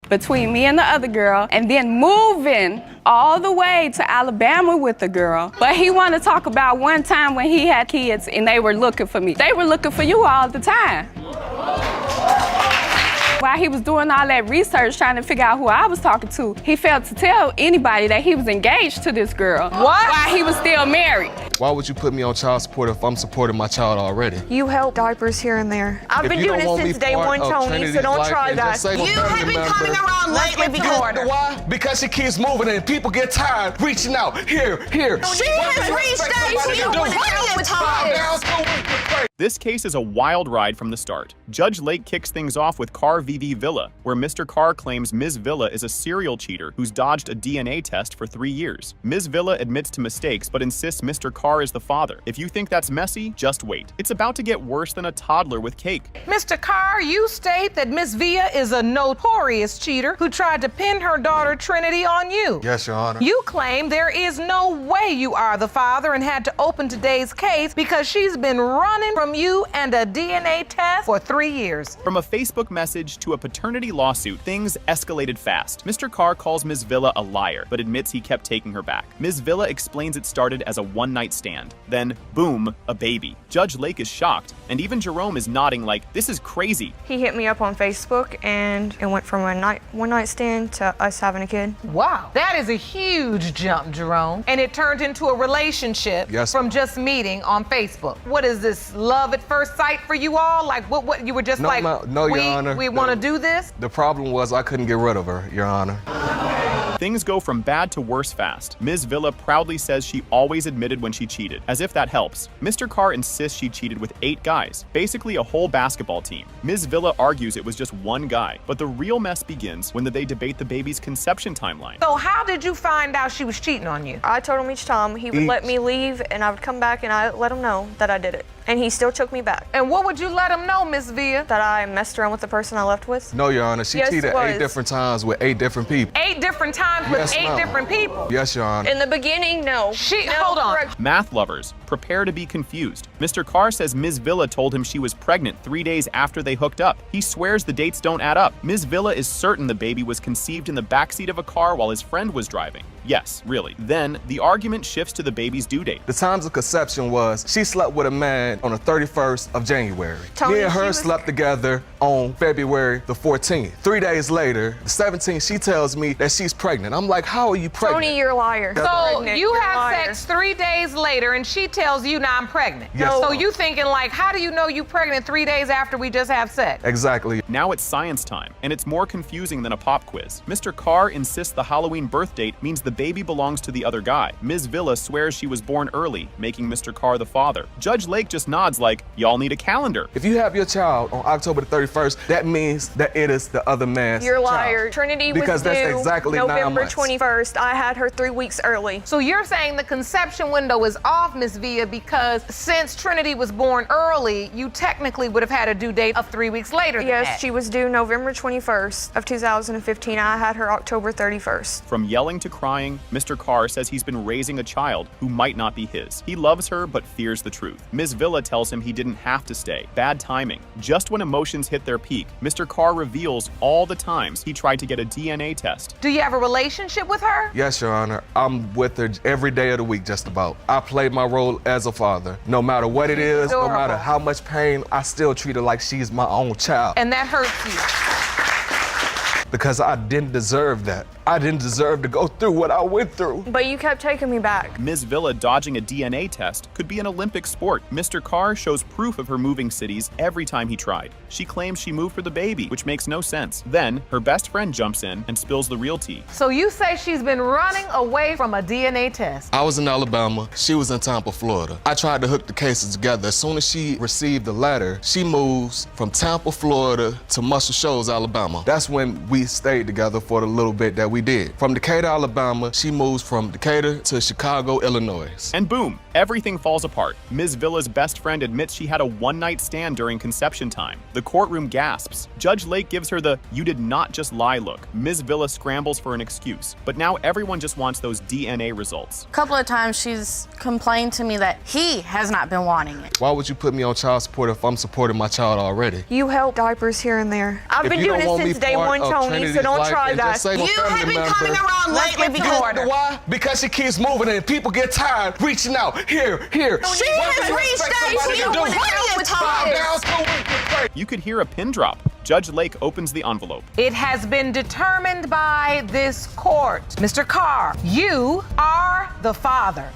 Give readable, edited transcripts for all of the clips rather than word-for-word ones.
between me and the other girl, and then moving all the way to Alabama with the girl. But he wanted to talk about one time when he had kids and they were looking for me. They were looking for you all the time. While he was doing all that research trying to figure out who I was talking to, he failed to tell anybody that he was engaged to this girl. What? While he was still married. Why would you put me on child support if I'm supporting my child already? You help diapers here and there. I've been doing it since day one, Tony, so don't try that. You have been coming around lately because why? Because she keeps moving and people get tired reaching out. Here. She has reached out to you plenty of times. This case is a wild ride from the start. Judge Lake kicks things off with Carr v. Villa, where Mr. Carr claims Ms. Villa is a serial cheater who's dodged a DNA test for 3 years. Ms. Villa admits to mistakes but insists Mr. Carr is the father. If you think that's messy, just wait. It's about to get worse than a toddler with cake. Mr. Carr, you state that Miss Villa is a notorious cheater who tried to pin her daughter Trinity on you. Yes, Your Honor. You claim there is no way you are the father and had to open today's case because she's been running from you and a DNA test for 3 years. From a Facebook message to a paternity lawsuit, things escalated fast. Mr. Carr calls Ms. Villa a liar, but admits he kept taking her back. Ms. Villa explains it started as a one-night stand. Then, boom, a baby. Judge Lake is shocked, and even Jerome is nodding like, this is crazy. He hit me up on Facebook, and it went from a one-night stand to us having a kid. Wow, that is a huge jump, Jerome. And it turned into a relationship from just meeting on Facebook. What is this, love at first sight for you all? Like, what you were just No, Your Honor. We want to do this? The problem was I couldn't get rid of her, Your Honor. Things go from bad to worse fast. Ms. Villa proudly says she always admitted when she cheated, as if that helps. Mr. Carr insists she cheated with 8 guys, basically a whole basketball team. Ms. Villa argues it was just one guy, but the real mess begins when they debate the baby's conception timeline. So how did you find out she was cheating on you? I told him each time he would let me leave, and I would come back and I let him know that I did it. And he still took me back. And what would you let him know, Miss Villa? That I messed around with the person I left with. No, Your Honor. She cheated 8 different times with 8 different people. 8 different times with 8 different people? Yes, Your Honor. In the beginning, no. Hold on. Math lovers, prepare to be confused. Mr. Carr says Ms. Villa told him she was pregnant 3 days after they hooked up. He swears the dates don't add up. Ms. Villa is certain the baby was conceived in the backseat of a car while his friend was driving. Yes, really. Then, the argument shifts to the baby's due date. The times of conception was she slept with a man on the 31st of January. Tony, Me and her slept together on February the 14th. 3 days later, the 17th, she tells me that she's pregnant. I'm like, how are you pregnant? Tony, you're a liar. So you have sex 3 days later and she tells you, now I'm pregnant. Yes. So you thinking like, how do you know you pregnant 3 days after we just have sex? Exactly. Now it's science time, and it's more confusing than a pop quiz. Mr. Carr insists the Halloween birth date means the baby belongs to the other guy. Ms. Villa swears she was born early, making Mr. Carr the father. Judge Lake just nods like, y'all need a calendar. If you have your child on October the 31st, that means that it is the other man's You're a child. liar. Trinity Because was that's due exactly 9 November months. 21st. I had her 3 weeks early. So you're saying the conception window is off, Miss Villa, because since Trinity was born early, you technically would have had a due date of 3 weeks later than Yes, that. she was due November 21st of 2015. I had her October 31st. From yelling to crying, Mr. Carr says he's been raising a child who might not be his. He loves her but fears the truth. Ms. Villa tells him he didn't have to stay. Bad timing. Just when emotions hit their peak, Mr. Carr reveals all the times he tried to get a DNA test. Do you have a relationship with her? Yes, Your Honor. I'm with her every day of the week, just about. I play my role as a father. No matter what it is, no matter how much pain, I still treat her like she's my own child. And that hurts you. Because I didn't deserve that. I didn't deserve to go through what I went through. But you kept taking me back. Ms. Villa dodging a DNA test could be an Olympic sport. Mr. Carr shows proof of her moving cities every time he tried. She claims she moved for the baby, which makes no sense. Then, her best friend jumps in and spills the real tea. So you say she's been running away from a DNA test? I was in Alabama. She was in Tampa, Florida. I tried to hook the cases together. As soon as she received the letter, she moves from Tampa, Florida to Muscle Shoals, Alabama. That's when we stayed together for the little bit that we did. From Decatur, Alabama, she moves from Decatur to Chicago, Illinois. And boom, Everything falls apart. Ms. Villa's best friend admits she had a one-night stand during conception time. The courtroom gasps. Judge Lake gives her the "you did not just lie" look. Ms. Villa scrambles for an excuse, but now everyone just wants those DNA results. A couple of times she's complained to me that he has not been wanting it. Why would you put me on child support if I'm supporting my child already? You help diapers here and there. I've If been you doing don't it want me since day part one, of Tony, Trinity's so don't life, try then that. just say, You have been coming around lately because why? Because she keeps moving and people get tired reaching out. Here. she has reached out to you plenty of times. You could hear a pin drop. Judge Lake opens the envelope. It has been determined by this court. Mr. Carr, you are the father.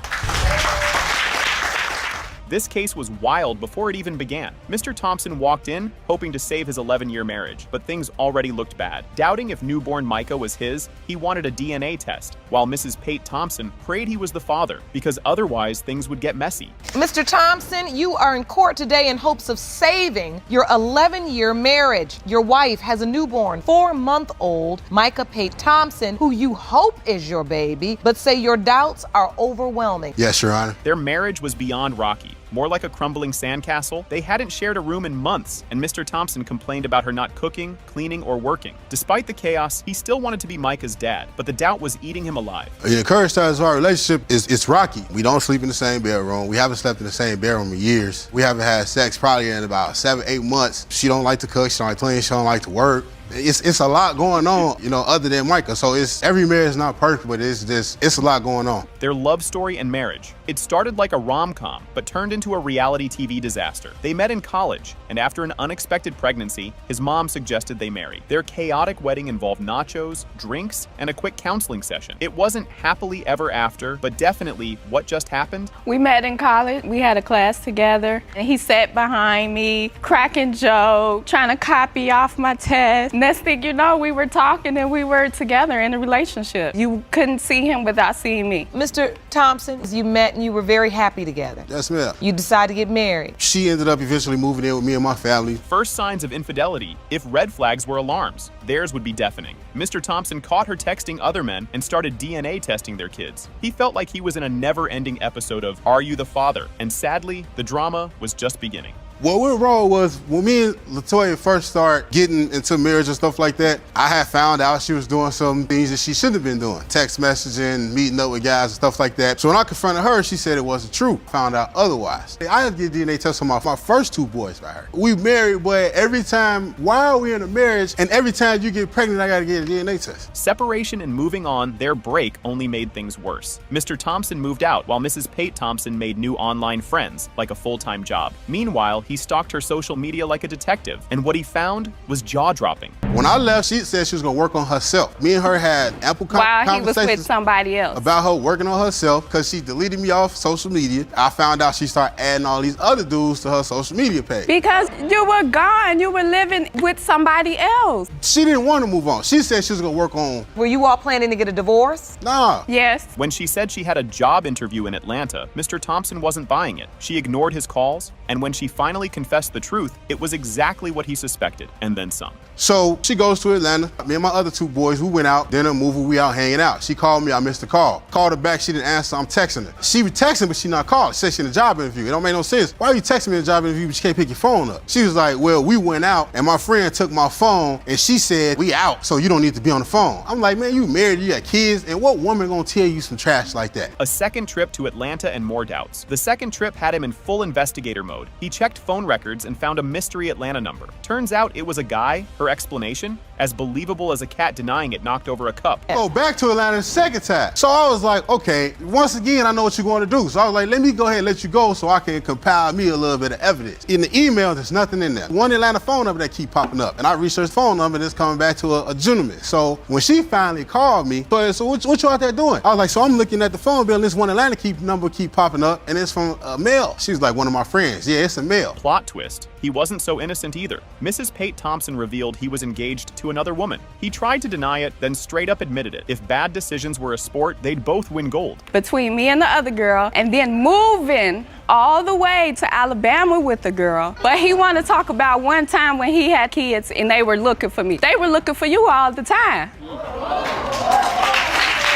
This case was wild before it even began. Mr. Thompson walked in, hoping to save his 11-year marriage, but things already looked bad. Doubting if newborn Micah was his, he wanted a DNA test, while Mrs. Pate Thompson prayed he was the father, because otherwise things would get messy. Mr. Thompson, you are in court today in hopes of saving your 11-year marriage. Your wife has a newborn, 4-month-old Micah Pate Thompson, who you hope is your baby, but say your doubts are overwhelming. Yes, Your Honor. Their marriage was beyond rocky. More like a crumbling sandcastle. They hadn't shared a room in months, and Mr. Thompson complained about her not cooking, cleaning, or working. Despite the chaos, he still wanted to be Micah's dad, but the doubt was eating him alive. The encouraged times of our relationship it's rocky. We don't sleep in the same bedroom. We haven't slept in the same bedroom in years. We haven't had sex probably in about 7-8 months. She don't like to cook, she don't like to clean, she don't like to work. It's a lot going on, other than Micah. So every marriage is not perfect, but it's a lot going on. Their love story and marriage. It started like a rom-com, but turned into a reality TV disaster. They met in college, and after an unexpected pregnancy, his mom suggested they marry. Their chaotic wedding involved nachos, drinks, and a quick counseling session. It wasn't happily ever after, but definitely what just happened. We met in college. We had a class together, and he sat behind me, cracking jokes, trying to copy off my test. Next thing you know, we were talking and we were together in a relationship. You couldn't see him without seeing me. Mr. Thompson, you met and you were very happy together. Yes, ma'am. You decided to get married. She ended up eventually moving in with me and my family. First signs of infidelity. If red flags were alarms, theirs would be deafening. Mr. Thompson caught her texting other men and started DNA testing their kids. He felt like he was in a never-ending episode of Are You the Father? And sadly, the drama was just beginning. What went wrong was when me and LaToya first started getting into marriage and stuff like that, I had found out she was doing some things that she shouldn't have been doing. Text messaging, meeting up with guys and stuff like that. So when I confronted her, she said it wasn't true. Found out otherwise. I had to get DNA tests on my first 2 boys by her. We married, but every time, while we're in a marriage, and every time you get pregnant, I gotta get a DNA test. Separation and moving on, their break only made things worse. Mr. Thompson moved out while Mrs. Pate Thompson made new online friends, like a full-time job. Meanwhile, he stalked her social media like a detective, and what he found was jaw-dropping. When I left, she said she was gonna work on herself. Me and her had ample While he was conversations with somebody else. about her working on herself because she deleted me off social media. I found out she started adding all these other dudes to her social media page. Because you were gone, you were living with somebody else. She didn't want to move on. She said she was gonna work on. Were you all planning to get a divorce? Nah. Yes. When she said she had a job interview in Atlanta, Mr. Thompson wasn't buying it. She ignored his calls, and when she finally confessed the truth, it was exactly what he suspected, and then some. So she goes to Atlanta. Me and my other 2 boys, we went out, dinner, movie, we out hanging out. She called me, I missed the call. Called her back, she didn't answer, I'm texting her. She was texting, but she not calling. She said she in a job interview. It don't make no sense. Why are you texting me in a job interview, but you can't pick your phone up? She was like, well, we went out, and my friend took my phone, and she said, we out, so you don't need to be on the phone. I'm like, man, you married, you got kids, and what woman gonna tell you some trash like that? A second trip to Atlanta and more doubts. The second trip had him in full investigator mode. He checked phone records and found a mystery Atlanta number. Turns out it was a guy. Her explanation? As believable as a cat denying it knocked over a cup. Go back to Atlanta the second time. So I was like, okay, once again, I know what you're going to do. So I was like, let me go ahead and let you go so I can compile me a little bit of evidence. In the email, there's nothing in there. One Atlanta phone number that keep popping up. And I researched phone number and it's coming back to a gentleman. So when she finally called me, so what you out there doing? I was like, so I'm looking at the phone bill and this one Atlanta number keep popping up and it's from a male. She was like, one of my friends. Yeah, it's a male. Plot twist. He wasn't so innocent either. Mrs. Pate Thompson revealed he was engaged to another woman. He tried to deny it, then straight up admitted it. If bad decisions were a sport, they'd both win gold. Between me and the other girl, and then moving all the way to Alabama with the girl. But he wanted to talk about one time when he had kids and they were looking for me. They were looking for you all the time.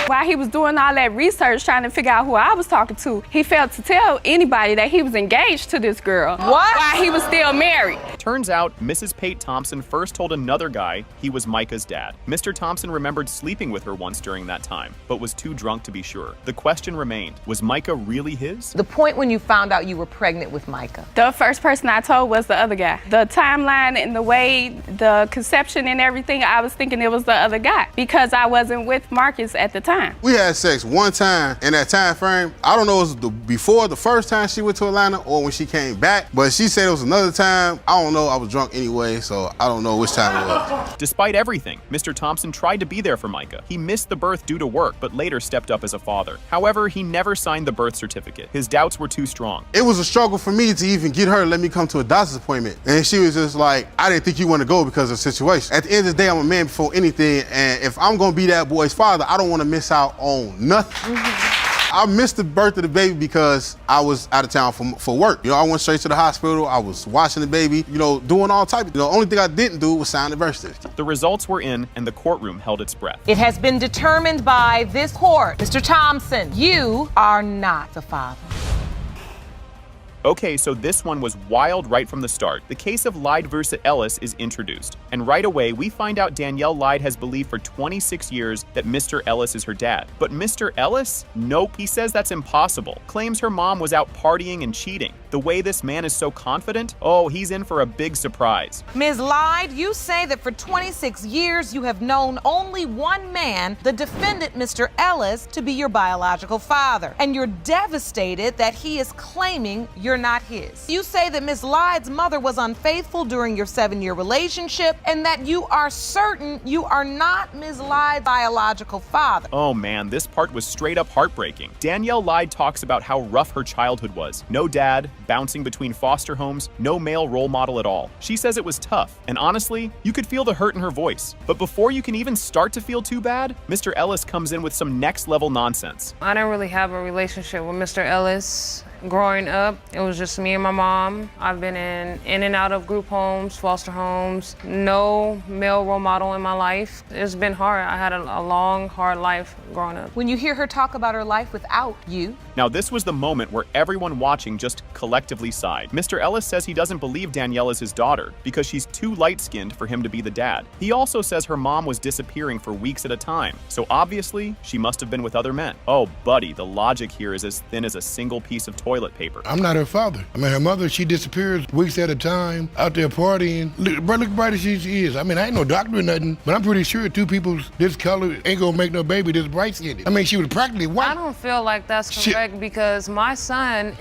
While he was doing all that research trying to figure out who I was talking to, he failed to tell anybody that he was engaged to this girl. What? While he was still married. Turns out, Mrs. Pate Thompson first told another guy he was Micah's dad. Mr. Thompson remembered sleeping with her once during that time, but was too drunk to be sure. The question remained, was Micah really his? The point when you found out you were pregnant with Micah. The first person I told was the other guy. The timeline and the way, the conception and everything, I was thinking it was the other guy because I wasn't with Marcus at the time. We had sex one time in that time frame. I don't know if it was before the first time she went to Atlanta or when she came back, but she said it was another time. I don't know. I was drunk anyway, so I don't know which time it was. Despite everything, Mr. Thompson tried to be there for Micah. He missed the birth due to work, but later stepped up as a father. However, he never signed the birth certificate. His doubts were too strong. It was a struggle for me to even get her to let me come to a doctor's appointment. And she was just like, I didn't think you want to go because of the situation. At the end of the day, I'm a man before anything, and if I'm gonna be that boy's father, I don't want to miss out on nothing. I missed the birth of the baby because I was out of town for work. You know, I went straight to the hospital. I was watching the baby, you know, doing all types. The only thing I didn't do was sign the birth certificate. The results were in, and the courtroom held its breath. It has been determined by this court, Mr. Thompson, you are not the father. Okay, so this one was wild right from the start. The case of Lyde versus Ellis is introduced. And right away, we find out Danielle Lyde has believed for 26 years that Mr. Ellis is her dad. But Mr. Ellis? Nope, he says that's impossible. Claims her mom was out partying and cheating. The way this man is so confident, oh, he's in for a big surprise. Ms. Lyde, you say that for 26 years you have known only one man, the defendant, Mr. Ellis, to be your biological father. And you're devastated that he is claiming you're not his. You say that Ms. Lyde's mother was unfaithful during your 7-year relationship and that you are certain you are not Ms. Lyde's biological father. Oh man, this part was straight up heartbreaking. Danielle Lyde talks about how rough her childhood was. No dad, bouncing between foster homes, no male role model at all. She says it was tough, and honestly, you could feel the hurt in her voice. But before you can even start to feel too bad, Mr. Ellis comes in with some next level nonsense. I didn't really have a relationship with Mr. Ellis. Growing up, it was just me and my mom. I've been in and out of group homes, foster homes, no male role model in my life. It's been hard. I had a long, hard life growing up. When you hear her talk about her life without you. Now this was the moment where everyone watching just collectively sighed. Mr. Ellis says he doesn't believe Danielle is his daughter because she's too light-skinned for him to be the dad. He also says her mom was disappearing for weeks at a time, so obviously she must have been with other men. Oh buddy, the logic here is as thin as a single piece of toilet paper. I'm not her father. I mean, her mother, she disappears weeks at a time, out there partying. Look bright as she is. I mean, I ain't no doctor or nothing, but I'm pretty sure two people this color ain't gonna make no baby this bright-skinned. I mean, she was practically white. I don't feel like that's correct because my son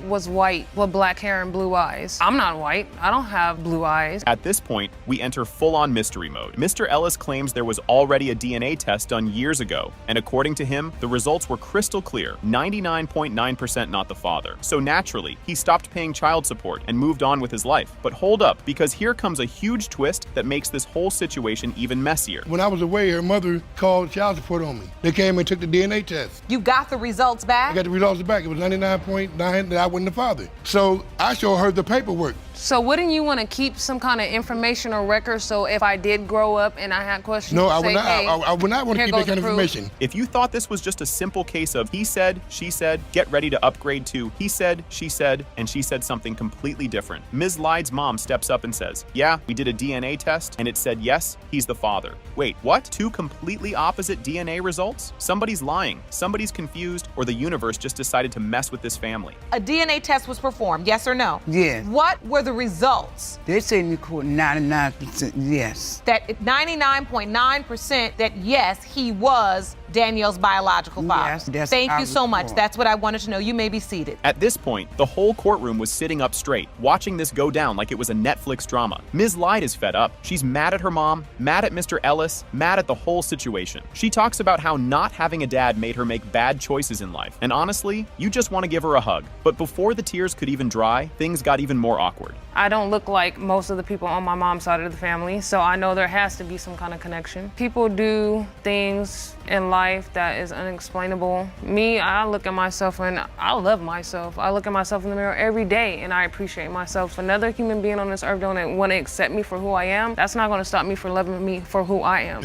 was white with black hair and blue eyes. I'm not white. I don't have blue eyes. At this point, we enter full-on mystery mode. Mr. Ellis claims there was already a DNA test done years ago, and according to him, the results were crystal clear, 99.9% not the father. So naturally, he stopped paying child support and moved on with his life. But hold up, because here comes a huge twist that makes this whole situation even messier. When I was away, her mother called child support on me. They came and took the DNA test. You got the results back? I got the results back. It was 99.9 that I wasn't the father. So I showed her the paperwork. So wouldn't you want to keep some kind of information or record so if I did grow up and I had questions, no, I say, would not. hey, I would not want to keep that kind of information. If you thought this was just a simple case of he said, she said, get ready to upgrade to he said, she said, and she said something completely different, Ms. Lyde's mom steps up and says, yeah, we did a DNA test and it said yes, he's the father. Wait, what? Two completely opposite DNA results? Somebody's lying, somebody's confused, or the universe just decided to mess with this family. A DNA test was performed, yes or no? Yes. What were the results? They said in the court 99% yes. That 99.9% that yes, he was Danielle's biological father. Yes, that's Thank our you so much. report. That's what I wanted to know. You may be seated. At this point, the whole courtroom was sitting up straight, watching this go down like it was a Netflix drama. Ms. Lyde is fed up. She's mad at her mom, mad at Mr. Ellis, mad at the whole situation. She talks about how not having a dad made her make bad choices in life. And honestly, you just want to give her a hug. But before the tears could even dry, things got even more awkward. I don't look like most of the people on my mom's side of the family, so I know there has to be some kind of connection. People do things in life that is unexplainable. Me, I look at myself and I love myself. I look at myself in the mirror every day and I appreciate myself. If another human being on this earth don't want to accept me for who I am, that's not going to stop me from loving me for who I am.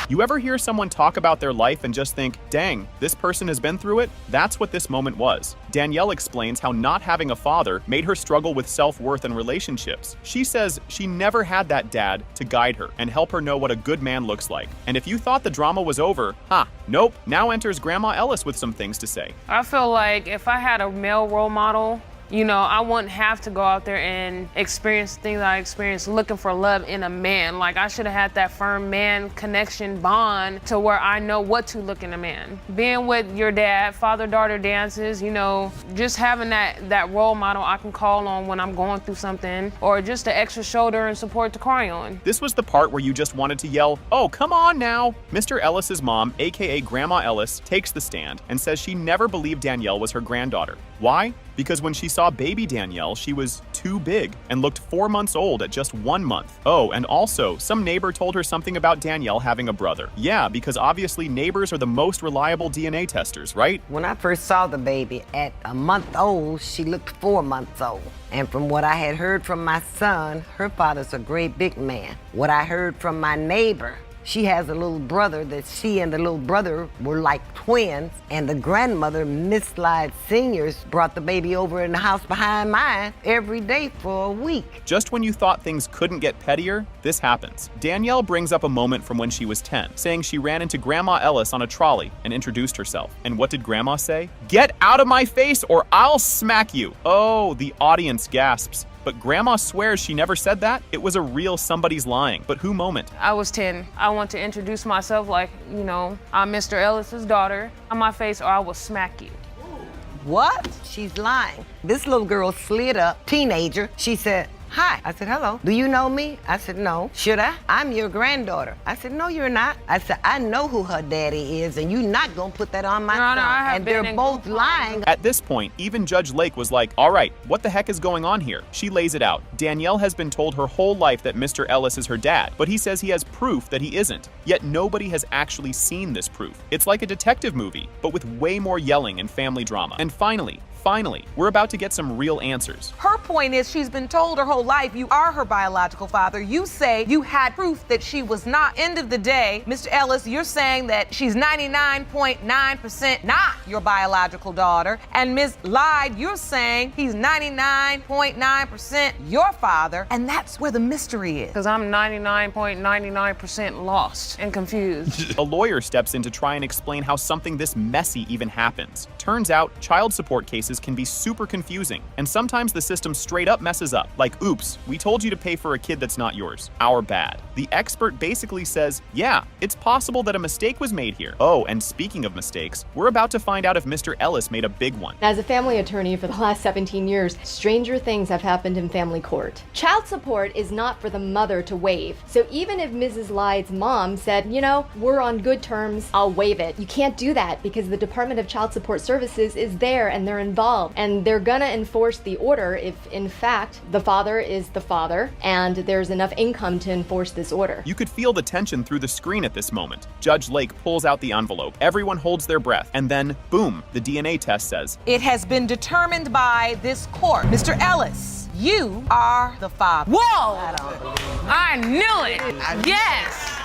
You ever hear someone talk about their life and just think, dang, this person has been through it? That's what this moment was. Danielle explains how not having a father made her struggle with self-worth and relationships. She says she never had that dad to guide her and help her know what a good man looks like. And if you thought the drama was over, nope. Now enters Grandma Ellis with some things to say. I feel like if I had a male role model, you know, I wouldn't have to go out there and experience things I experienced looking for love in a man. Like, I should have had that firm man connection bond to where I know what to look in a man. Being with your dad, father-daughter dances, you know, just having that role model I can call on when I'm going through something, or just the extra shoulder and support to cry on. This was the part where you just wanted to yell, oh, come on now. Mr. Ellis's mom, aka Grandma Ellis, takes the stand and says she never believed Danielle was her granddaughter. Why? Because when she saw baby Danielle, she was too big and looked 4 months old at just 1 month. Oh, and also, some neighbor told her something about Danielle having a brother. Yeah, because obviously neighbors are the most reliable DNA testers, right? When I first saw the baby at a month old, she looked 4 months old. And from what I had heard from my son, her father's a great big man. What I heard from my neighbor, she has a little brother that she and the little brother were like twins, and the grandmother, Miss Lyde Seniors, brought the baby over in the house behind mine every day for a week. Just when you thought things couldn't get pettier, this happens. Danielle brings up a moment from when she was 10, saying she ran into Grandma Ellis on a trolley and introduced herself. And what did Grandma say? Get out of my face or I'll smack you. Oh, the audience gasps. But Grandma swears she never said that. It was a real somebody's lying. But who moment? I was 10. I want to introduce myself like, you know, I'm Mr. Ellis's daughter. On my face or I will smack you. What? She's lying. This little girl slid up, teenager. She said, hi. I said, hello. Do you know me? I said, no. Should I? I'm your granddaughter. I said, no, you're not. I said, I know who her daddy is, and you're not gonna put that on my son. And they're both lying. At this point, even Judge Lake was like, all right, what the heck is going on here? She lays it out. Danielle has been told her whole life that Mr. Ellis is her dad, but he says he has proof that he isn't. Yet nobody has actually seen this proof. It's like a detective movie, but with way more yelling and family drama. And finally, we're about to get some real answers. Her point is she's been told her whole life you are her biological father. You say you had proof that she was not. End of the day, Mr. Ellis, you're saying that she's 99.9% not your biological daughter. And Ms. Lyde, you're saying he's 99.9% your father. And that's where the mystery is. Because I'm 99.99% lost and confused. A lawyer steps in to try and explain how something this messy even happens. Turns out, child support cases can be super confusing, and sometimes the system straight up messes up. Like, oops, we told you to pay for a kid that's not yours. Our bad. The expert basically says, yeah, it's possible that a mistake was made here. Oh, and speaking of mistakes, we're about to find out if Mr. Ellis made a big one. As a family attorney for the last 17 years, stranger things have happened in family court. Child support is not for the mother to waive. So even if Mrs. Lyde's mom said, you know, we're on good terms, I'll waive it. You can't do that because the Department of Child Support Services is there and they're involved. And they're gonna enforce the order if, in fact, the father is the father and there's enough income to enforce this order. You could feel the tension through the screen at this moment. Judge Lake pulls out the envelope. Everyone holds their breath. And then, boom, the DNA test says, it has been determined by this court. Mr. Ellis, you are the father. Whoa! I knew it! Yes!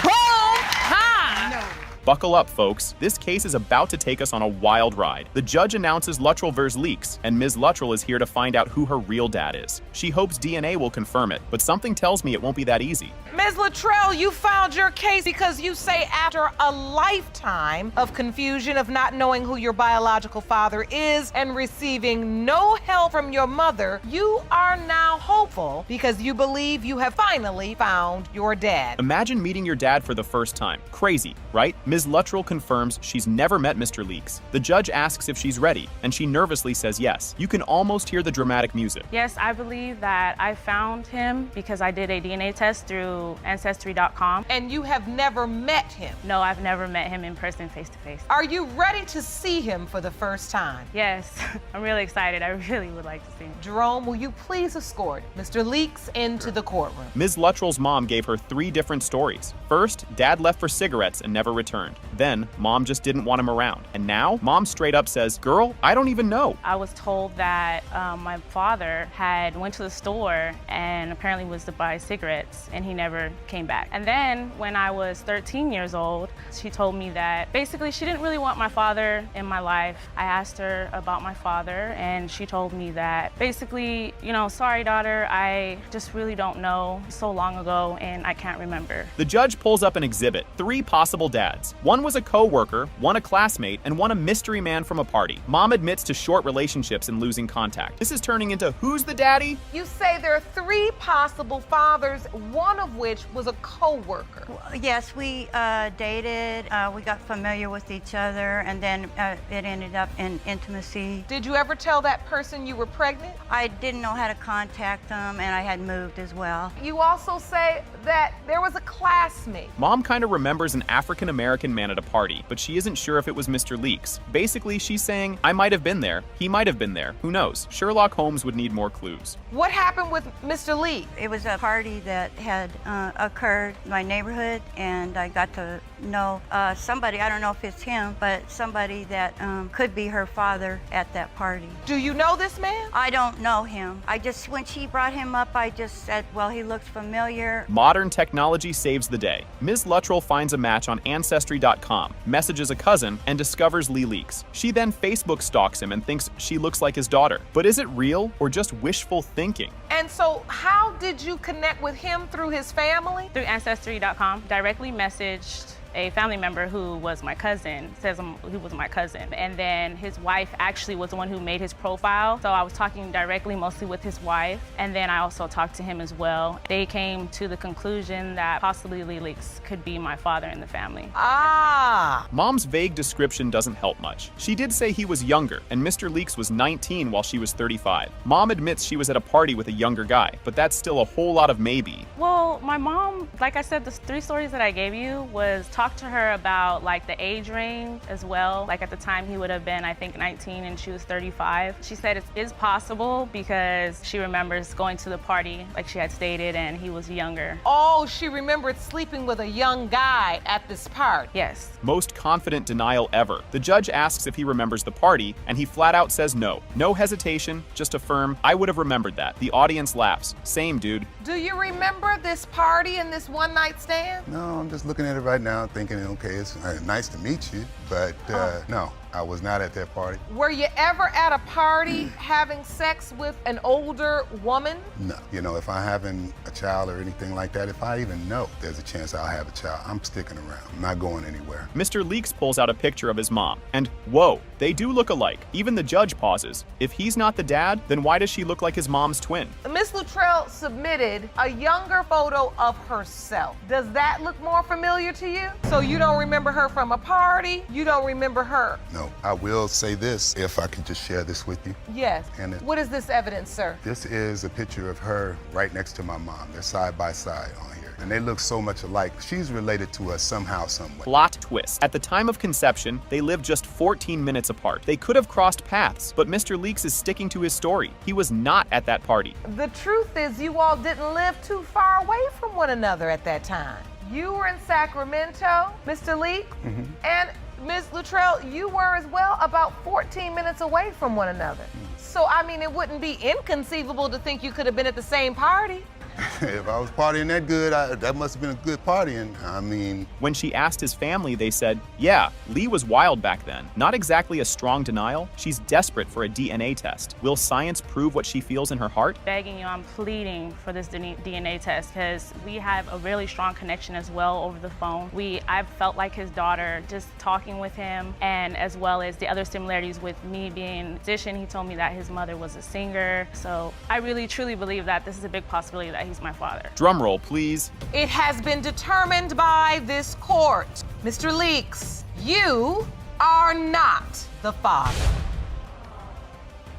Boom! Ha! Buckle up, folks. This case is about to take us on a wild ride. The judge announces Luttrell vs. Leaks, and Ms. Luttrell is here to find out who her real dad is. She hopes DNA will confirm it, but something tells me it won't be that easy. Ms. Luttrell, you found your case because you say after a lifetime of confusion of not knowing who your biological father is and receiving no help from your mother, you are now hopeful because you believe you have finally found your dad. Imagine meeting your dad for the first time. Crazy, right? Ms. Luttrell confirms she's never met Mr. Leaks. The judge asks if she's ready, and she nervously says yes. You can almost hear the dramatic music. Yes, I believe that I found him because I did a DNA test through Ancestry.com. And you have never met him? No, I've never met him in person, face to face. Are you ready to see him for the first time? Yes, I'm really excited. I really would like to see him. Jerome, will you please escort Mr. Leaks into the courtroom? Ms. Luttrell's mom gave her 3 different stories. First, dad left for cigarettes and never returned. confirmed. Then, Mom just didn't want him around. And now, Mom straight up says, "Girl, I don't even know." I was told that my father had went to the store and apparently was to buy cigarettes, and he never came back. And then when I was 13 years old, she told me that basically she didn't really want my father in my life. I asked her about my father, and she told me that basically, you know, sorry daughter, I just really don't know, so long ago and I can't remember. The judge pulls up an exhibit, 3 possible dads. One was a co-worker, one a classmate, and one a mystery man from a party. Mom admits to short relationships and losing contact. This is turning into who's the daddy? You say there are 3 possible fathers, one of which was a co-worker. Yes, we dated, we got familiar with each other, and then it ended up in intimacy. Did you ever tell that person you were pregnant? I didn't know how to contact them, and I had moved as well. You also say that there was a classmate. Mom kind of remembers an African-American man at a party, but she isn't sure if it was Mr. Leeks. Basically, she's saying, I might have been there, he might have been there, who knows? Sherlock Holmes would need more clues. What happened with Mr. Lee? It was a party that had occurred in my neighborhood, and I got to know somebody, I don't know if it's him, but somebody that could be her father at that party. Do you know this man? I don't know him. When she brought him up, I just said, well, he looks familiar. Modern technology saves the day. Ms. Luttrell finds a match on Ancestry.com, messages a cousin, and discovers Lee Leeks. She then Facebook stalks him and thinks she looks like his daughter. But is it real or just wishful thinking? And so how did you connect with him through his family? Through Ancestry.com, directly messaged a family member who was my cousin, says he was my cousin. And then his wife actually was the one who made his profile. So I was talking directly mostly with his wife. And then I also talked to him as well. They came to the conclusion that possibly Lee Leeks could be my father in the family. Ah! Mom's vague description doesn't help much. She did say he was younger, and Mr. Leeks was 19 while she was 35. Mom admits she was at a party with a younger guy, but that's still a whole lot of maybe. Well, my mom, like I said, the 3 stories that I gave you was talk to her about like the age range as well. Like at the time he would have been, I think, 19 and she was 35. She said it is possible because she remembers going to the party, like she had stated, and he was younger. Oh, she remembered sleeping with a young guy at this party. Yes. Most confident denial ever. The judge asks if he remembers the party, and he flat out says no. No hesitation, just a firm, I would have remembered that. The audience laughs. Same, dude. Do you remember this party and this one-night stand? No, I'm just looking at it right now thinking, okay, it's nice to meet you, but no, I was not at that party. Were you ever at a party having sex with an older woman? No. You know, if I'm having a child or anything like that, if I even know there's a chance I'll have a child, I'm sticking around. I'm not going anywhere. Mr. Leeks pulls out a picture of his mom, and whoa, they do look alike. Even the judge pauses. If he's not the dad, then why does she look like his mom's twin? Miss Luttrell submitted a younger photo of herself. Does that look more familiar to you? So you don't remember her from a party? You don't remember her? No, I will say this, if I can just share this with you. Yes. And what is this evidence, sir? This is a picture of her right next to my mom. They're side by side on here. And they look so much alike. She's related to us somehow, some way. Plot twist. At the time of conception, they lived just 14 minutes apart. They could have crossed paths, but Mr. Leeks is sticking to his story. He was not at that party. The truth is you all didn't live too far away from one another at that time. You were in Sacramento, Mr. Leeks, and Ms. Luttrell, you were as well about 14 minutes away from one another. So, I mean, it wouldn't be inconceivable to think you could have been at the same party. If I was partying that good, that must have been a good party. And I mean... When she asked his family, they said, yeah, Lee was wild back then. Not exactly a strong denial. She's desperate for a DNA test. Will science prove what she feels in her heart? Begging you, I'm pleading for this DNA test because we have a really strong connection as well over the phone. I've felt like his daughter just talking with him, and as well as the other similarities with me being a musician. He told me that his mother was a singer. So I really, truly believe that this is a big possibility that he's my father. Drum roll, please. It has been determined by this court. Mr. Leeks, you are not the father.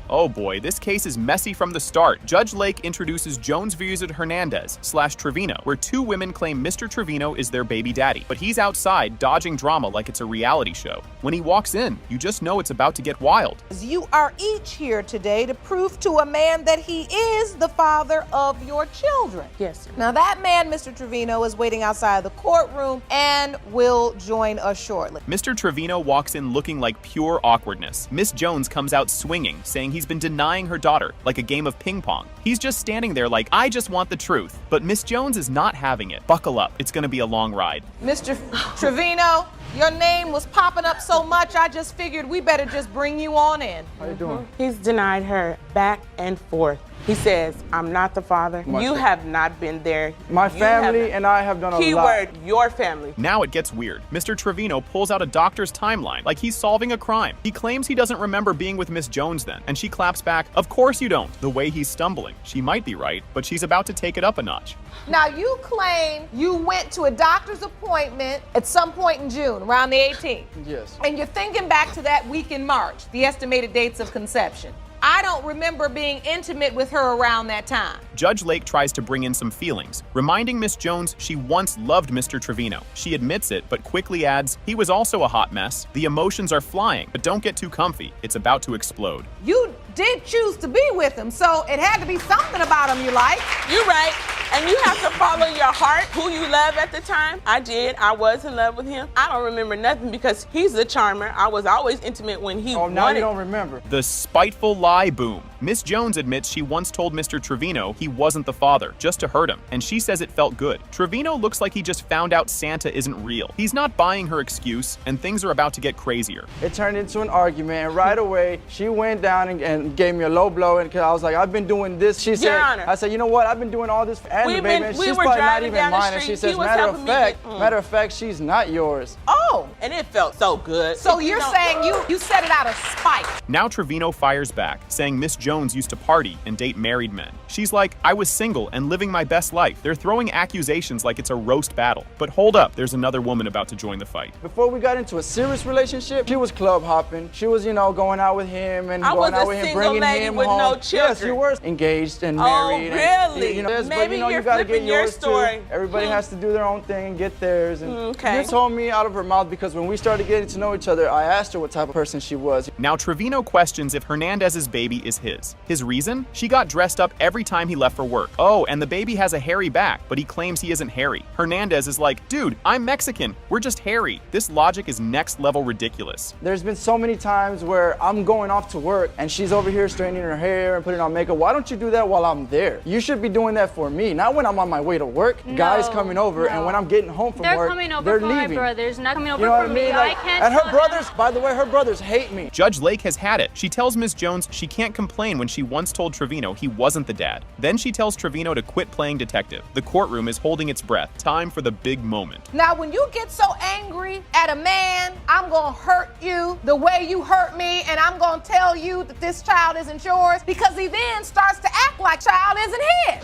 Oh boy, this case is messy from the start. Judge Lake introduces Jones vs. Hernandez/Trevino, where two women claim Mr. Trevino is their baby daddy, but he's outside dodging drama like it's a reality show. When he walks in, you just know it's about to get wild. You are each here today to prove to a man that he is the father of your children. Yes, sir. Now that man, Mr. Trevino, is waiting outside the courtroom and will join us shortly. Mr. Trevino walks in looking like pure awkwardness. Miss Jones comes out swinging, saying he's been denying her daughter, like a game of ping pong. He's just standing there like, I just want the truth. But Miss Jones is not having it. Buckle up, it's gonna be a long ride. Mr. Trevino, your name was popping up so much, I just figured we better just bring you on in. How you doing? He's denied her back and forth. He says, I'm not the father. You have not been there. My family and I have done a lot. Keyword, your family. Now it gets weird. Mr. Trevino pulls out a doctor's timeline like he's solving a crime. He claims he doesn't remember being with Miss Jones then, and she claps back, of course you don't. The way he's stumbling. She might be right, but she's about to take it up a notch. Now you claim you went to a doctor's appointment at some point in June, around the 18th. Yes. And you're thinking back to that week in March, the estimated dates of conception. I don't remember being intimate with her around that time. Judge Lake tries to bring in some feelings, reminding Miss Jones she once loved Mr. Trevino. She admits it, but quickly adds, he was also a hot mess. The emotions are flying, but don't get too comfy. It's about to explode. You did choose to be with him, so it had to be something about him you like. You're right. And you have to follow your heart, who you love at the time. I did. I was in love with him. I don't remember nothing because he's a charmer. I was always intimate when he wanted. Oh, now you don't remember. The spiteful lie boom. Miss Jones admits she once told Mr. Trevino he wasn't the father, just to hurt him, and she says it felt good. Trevino looks like he just found out Santa isn't real. He's not buying her excuse, and things are about to get crazier. It turned into an argument, and right away, she went down and gave me a low blow, and I was like, I've been doing this. She said, I said, you know what, I've been doing all this and the baby, and she's probably not even mine. And she says, matter of fact, she's not yours. Oh, and it felt so good. So you're saying you set it out of spite. Now Trevino fires back, saying Miss Jones used to party and date married men. She's like, I was single and living my best life. They're throwing accusations like it's a roast battle. But hold up, there's another woman about to join the fight. Before we got into a serious relationship, she was club hopping. She was, going out with him and going out with him, bringing him with home. No children. Yes, you were engaged and married. Oh, really? Maybe you're you gotta get your yours story. Too. Everybody has to do their own thing and get theirs. And okay. You told me out of her mouth because when we started getting to know each other, I asked her what type of person she was. Now Trevino questions if Hernandez's baby is his. His reason? She got dressed up every time he left for work. Oh, and the baby has a hairy back, but he claims he isn't hairy. Hernandez is like, dude, I'm Mexican. We're just hairy. This logic is next level ridiculous. There's been so many times where I'm going off to work and she's over here straightening her hair and putting on makeup. Why don't you do that while I'm there? You should be doing that for me, not when I'm on my way to work. Guys coming over, and when I'm getting home from work, coming over they're for leaving. My brothers, not coming over you know for what I mean? me. Like, I can't. And her brothers, by the way, her brothers hate me. Judge Lake has had it. She tells Miss Jones she can't complain when she once told Trevino he wasn't the dad. Then she tells Trevino to quit playing detective. The courtroom is holding its breath. Time for the big moment. Now, when you get so angry at a man, I'm gonna hurt you the way you hurt me, and I'm gonna tell you that this child isn't yours, because he then starts to act like child isn't his.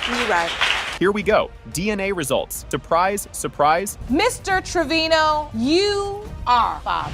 You're right. Here we go. DNA results. Surprise, surprise. Mr. Trevino, you are father.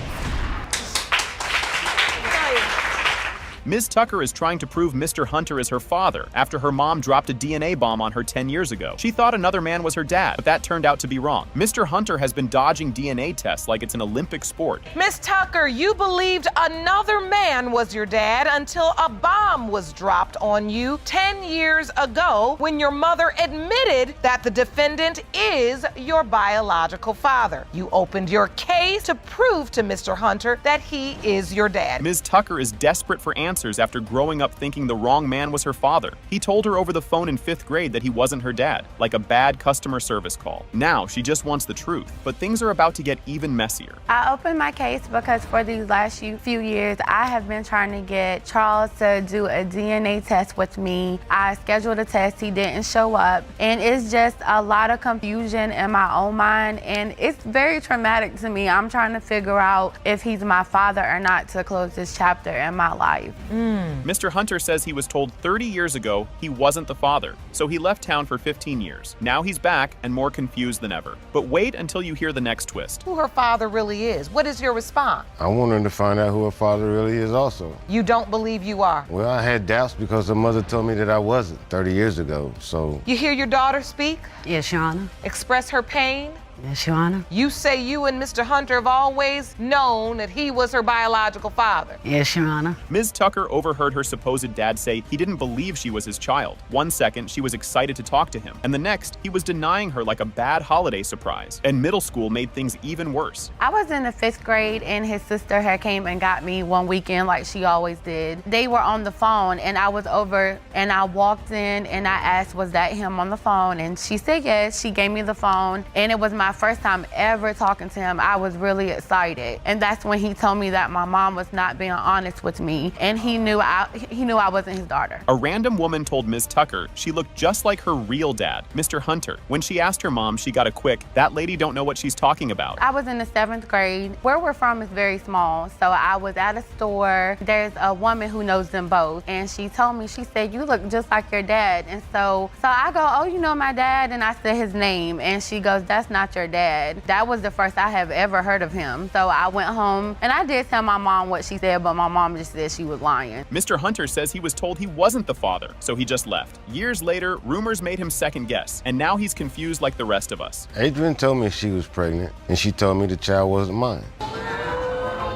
Ms. Tucker is trying to prove Mr. Hunter is her father after her mom dropped a DNA bomb on her 10 years ago. She thought another man was her dad, but that turned out to be wrong. Mr. Hunter has been dodging DNA tests like it's an Olympic sport. Miss Tucker, you believed another man was your dad until a bomb was dropped on you 10 years ago when your mother admitted that the defendant is your biological father. You opened your case to prove to Mr. Hunter that he is your dad. Ms. Tucker is desperate for answers after growing up thinking the wrong man was her father. He told her over the phone in 5th grade that he wasn't her dad, like a bad customer service call. Now she just wants the truth, but things are about to get even messier. I opened my case because for these last few years, I have been trying to get Charles to do a DNA test with me. I scheduled a test, he didn't show up, and it's just a lot of confusion in my own mind, and it's very traumatic to me. I'm trying to figure out if he's my father or not to close this chapter in my life. Mr. Hunter says he was told 30 years ago he wasn't the father, so he left town for 15 years. Now he's back and more confused than ever. But wait until you hear the next twist. Who her father really is. What is your response? I want her to find out who her father really is also. You don't believe you are? Well, I had doubts because her mother told me that I wasn't 30 years ago, so. You hear your daughter speak? Yes, Your Honor. Express her pain? Yes, Your Honor. You say you and Mr. Hunter have always known that he was her biological father. Yes, Your Honor. Ms. Tucker overheard her supposed dad say he didn't believe she was his child. One second, she was excited to talk to him, and the next, he was denying her like a bad holiday surprise. And middle school made things even worse. I was in the 5th grade, and his sister had came and got me one weekend like she always did. They were on the phone, and I was over, and I walked in, and I asked, was that him on the phone? And she said yes. She gave me the phone, and it was my first time ever talking to him. I was really excited. And that's when he told me that my mom was not being honest with me, and he knew I wasn't his daughter. A random woman told Ms. Tucker she looked just like her real dad, Mr. Hunter. When she asked her mom, she got a quick, "That lady don't know what she's talking about." I was in the 7th grade. Where we're from is very small, so I was at a store. There's a woman who knows them both, and she told me, she said, "You look just like your dad." And so I go, "Oh, you know my dad?" And I said his name, and she goes, "That's not your dad." That was the first I have ever heard of him. So I went home, and I did tell my mom what she said, but my mom just said she was lying. Mr. Hunter says he was told he wasn't the father, so he just left. Years later, rumors made him second guess, and now he's confused like the rest of us. Adrian told me she was pregnant, and she told me the child wasn't mine.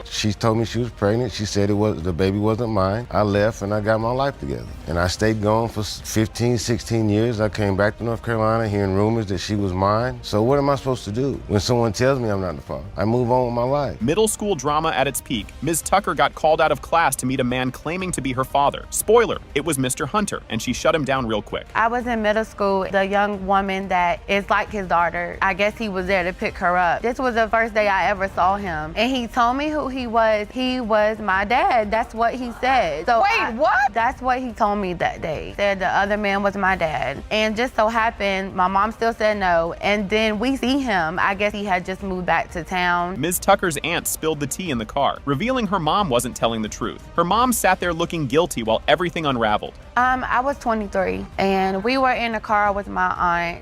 She told me she was pregnant. She said the baby wasn't mine. I left and I got my life together. And I stayed gone for 15, 16 years. I came back to North Carolina hearing rumors that she was mine. So what am I supposed to do when someone tells me I'm not the father? I move on with my life. Middle school drama at its peak. Ms. Tucker got called out of class to meet a man claiming to be her father. Spoiler, it was Mr. Hunter, and she shut him down real quick. I was in middle school. The young woman that is like his daughter, I guess he was there to pick her up. This was the first day I ever saw him. And he told me who he was. He was my dad. That's what he said. So what? That's what he told me that day. Said the other man was my dad. And just so happened, my mom still said no. And then we see him. I guess he had just moved back to town. Ms. Tucker's aunt spilled the tea in the car, revealing her mom wasn't telling the truth. Her mom sat there looking guilty while everything unraveled. I was 23, and we were in the car with my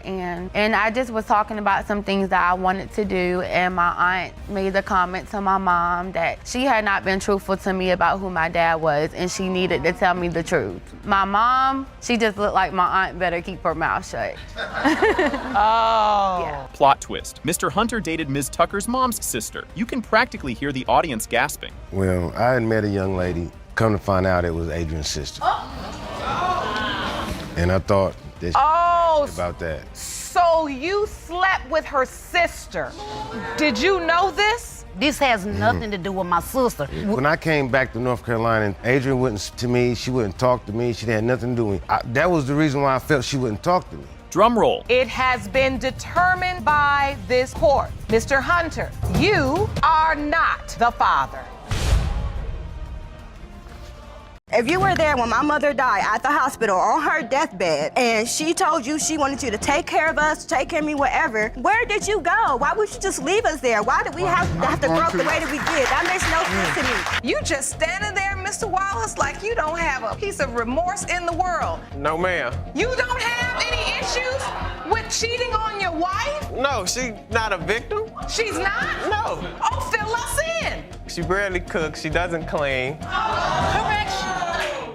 aunt, and I just was talking about some things that I wanted to do, and my aunt made the comment to my mom that she had not been truthful to me about who my dad was, and she needed to tell me the truth. My mom, she just looked like my aunt better keep her mouth shut. Oh. Yeah. Plot twist. Mr. Hunter dated Ms. Tucker's mom's sister. You can practically hear the audience gasping. Well, I had met a young lady. Come to find out it was Adrian's sister. And I thought about that. So you slept with her sister. Did you know this? This has nothing to do with my sister. When I came back to North Carolina, Adrian wouldn't to me, she wouldn't talk to me, she had nothing to do with me. That was the reason why I felt she wouldn't talk to me. Drum roll. It has been determined by this court. Mr. Hunter, you are not the father. If you were there when my mother died at the hospital on her deathbed and she told you she wanted you to take care of us, take care of me, whatever, where did you go? Why would you just leave us there? Why did we have to grow up the way that we did? That makes no sense to me. You just standing there, Mr. Wallace, like you don't have a piece of remorse in the world. No, ma'am. You don't have any issues with cheating on your wife? No, she's not a victim. She's not? No. Oh, fill us in. She barely cooks. She doesn't clean. Correction.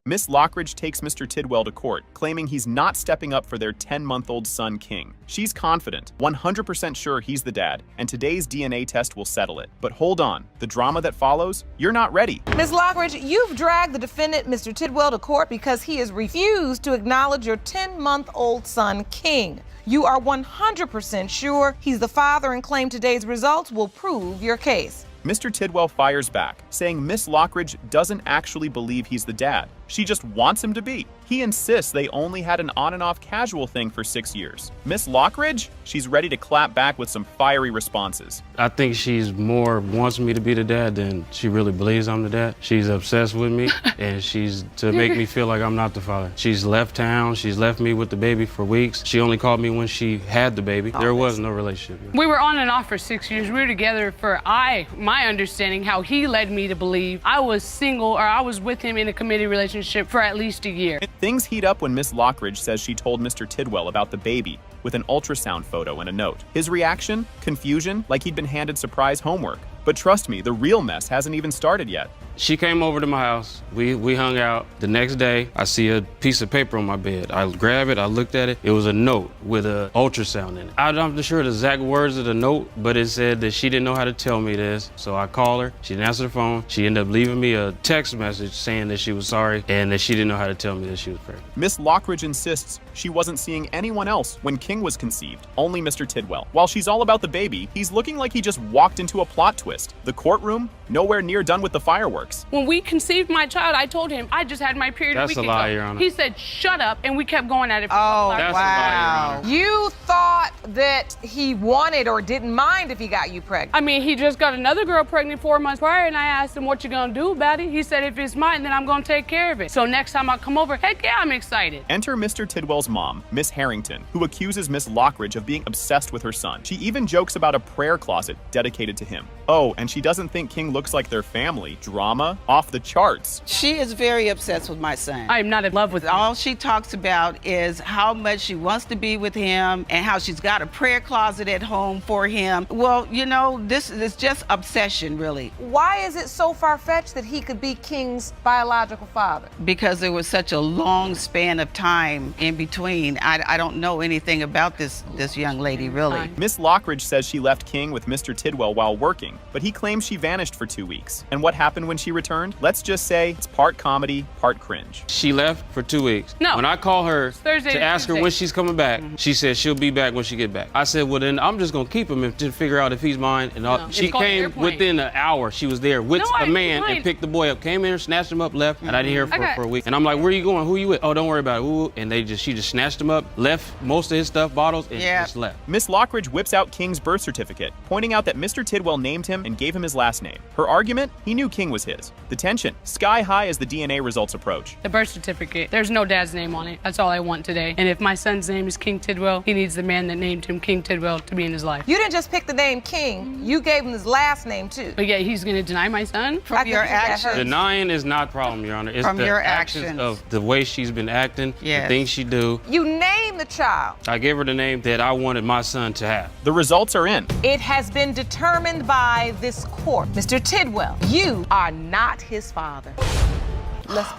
Miss Lockridge takes Mr. Tidwell to court, claiming he's not stepping up for their 10-month-old son, King. She's confident, 100% sure he's the dad, and today's DNA test will settle it. But hold on, the drama that follows, you're not ready. Ms. Lockridge, you've dragged the defendant, Mr. Tidwell, to court because he has refused to acknowledge your 10-month-old son, King. You are 100% sure he's the father and claim today's results will prove your case. Mr. Tidwell fires back, saying Miss Lockridge doesn't actually believe he's the dad. She just wants him to be. He insists they only had an on and off casual thing for 6 years. Miss Lockridge? She's ready to clap back with some fiery responses. I think she's more wants me to be the dad than she really believes I'm the dad. She's obsessed with me, and she's to make me feel like I'm not the father. She's left town. She's left me with the baby for weeks. She only called me when she had the baby. There was no relationship. We were on and off for 6 years. We were together for my understanding, how he led me to believe I was single, or I was with him in a committed relationship for at least a year. Things heat up when Miss Lockridge says she told Mr. Tidwell about the baby with an ultrasound photo and a note. His reaction? Confusion, like he'd been handed surprise homework. But trust me, the real mess hasn't even started yet. She came over to my house. We hung out. The next day, I see a piece of paper on my bed. I grab it, I looked at it. It was a note with an ultrasound in it. I'm not sure the exact words of the note, but it said that she didn't know how to tell me this. So I called her. She didn't answer the phone. She ended up leaving me a text message saying that she was sorry and that she didn't know how to tell me that she was pregnant. Miss Lockridge insists she wasn't seeing anyone else when King was conceived, only Mr. Tidwell. While she's all about the baby, he's looking like he just walked into a plot twist. The courtroom, nowhere near done with the fireworks. When we conceived my child, I told him I just had my period a week ago. That's a lie, Your Honor. He said, shut up, and we kept going at it for Oh, That's wow. a lie, Your Honor. You thought that he wanted or didn't mind if he got you pregnant. I mean, he just got another girl pregnant 4 months prior, and I asked him, what you gonna do about it? He said, if it's mine, then I'm gonna take care of it. So next time I come over, heck yeah, I'm excited. Enter Mr. Tidwell's mom, Miss Harrington, who accuses Miss Lockridge of being obsessed with her son. She even jokes about a prayer closet dedicated to him. Oh, and she doesn't think King looks like their family. Drama? Off the charts. She is very obsessed with my son. I am not in love with him. All she talks about is how much she wants to be with him and how she's got a prayer closet at home for him. Well, you know, this is just obsession, really. Why is it so far-fetched that he could be King's biological father? Because there was such a long span of time in between. I don't know anything about this young lady, really. Miss Lockridge says she left King with Mr. Tidwell while working, but he claims she vanished for 2 weeks. And what happened when she returned? Let's just say it's part comedy, part cringe. She left for 2 weeks. No. When I call her Thursday to to ask her Tuesday. when she's coming back, she said she'll be back when she get back. I said, well then I'm just gonna keep him to figure out if he's mine. And all. No. She It's called came airplane. within an hour. She was there with No, I a man explained. and picked the boy up. Came in, snatched him up, left, and I didn't hear her Okay. for a week. And I'm like, where are you going? Who you with? Oh, don't worry about it. Ooh. And she just snatched him up, left most of his stuff, bottles, and just left. Miss Lockridge whips out King's birth certificate, pointing out that Mr. Tidwell named him and gave him his last name. Her argument? He knew King was his. The tension, sky high as the DNA results approach. The birth certificate, there's no dad's name on it. That's all I want today. And if my son's name is King Tidwell, he needs the man that named him King Tidwell to be in his life. You didn't just pick the name King, you gave him his last name too. But yeah, he's gonna deny my son? From your actions. Denying is not a problem, Your Honor. It's From the your actions actions. of the way she's been acting, Yes. the things she do. You named the child. I gave her the name that I wanted my son to have. The results are in. It has been determined by this court. Mr. Tidwell, you are not his father.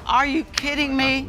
Are you kidding me?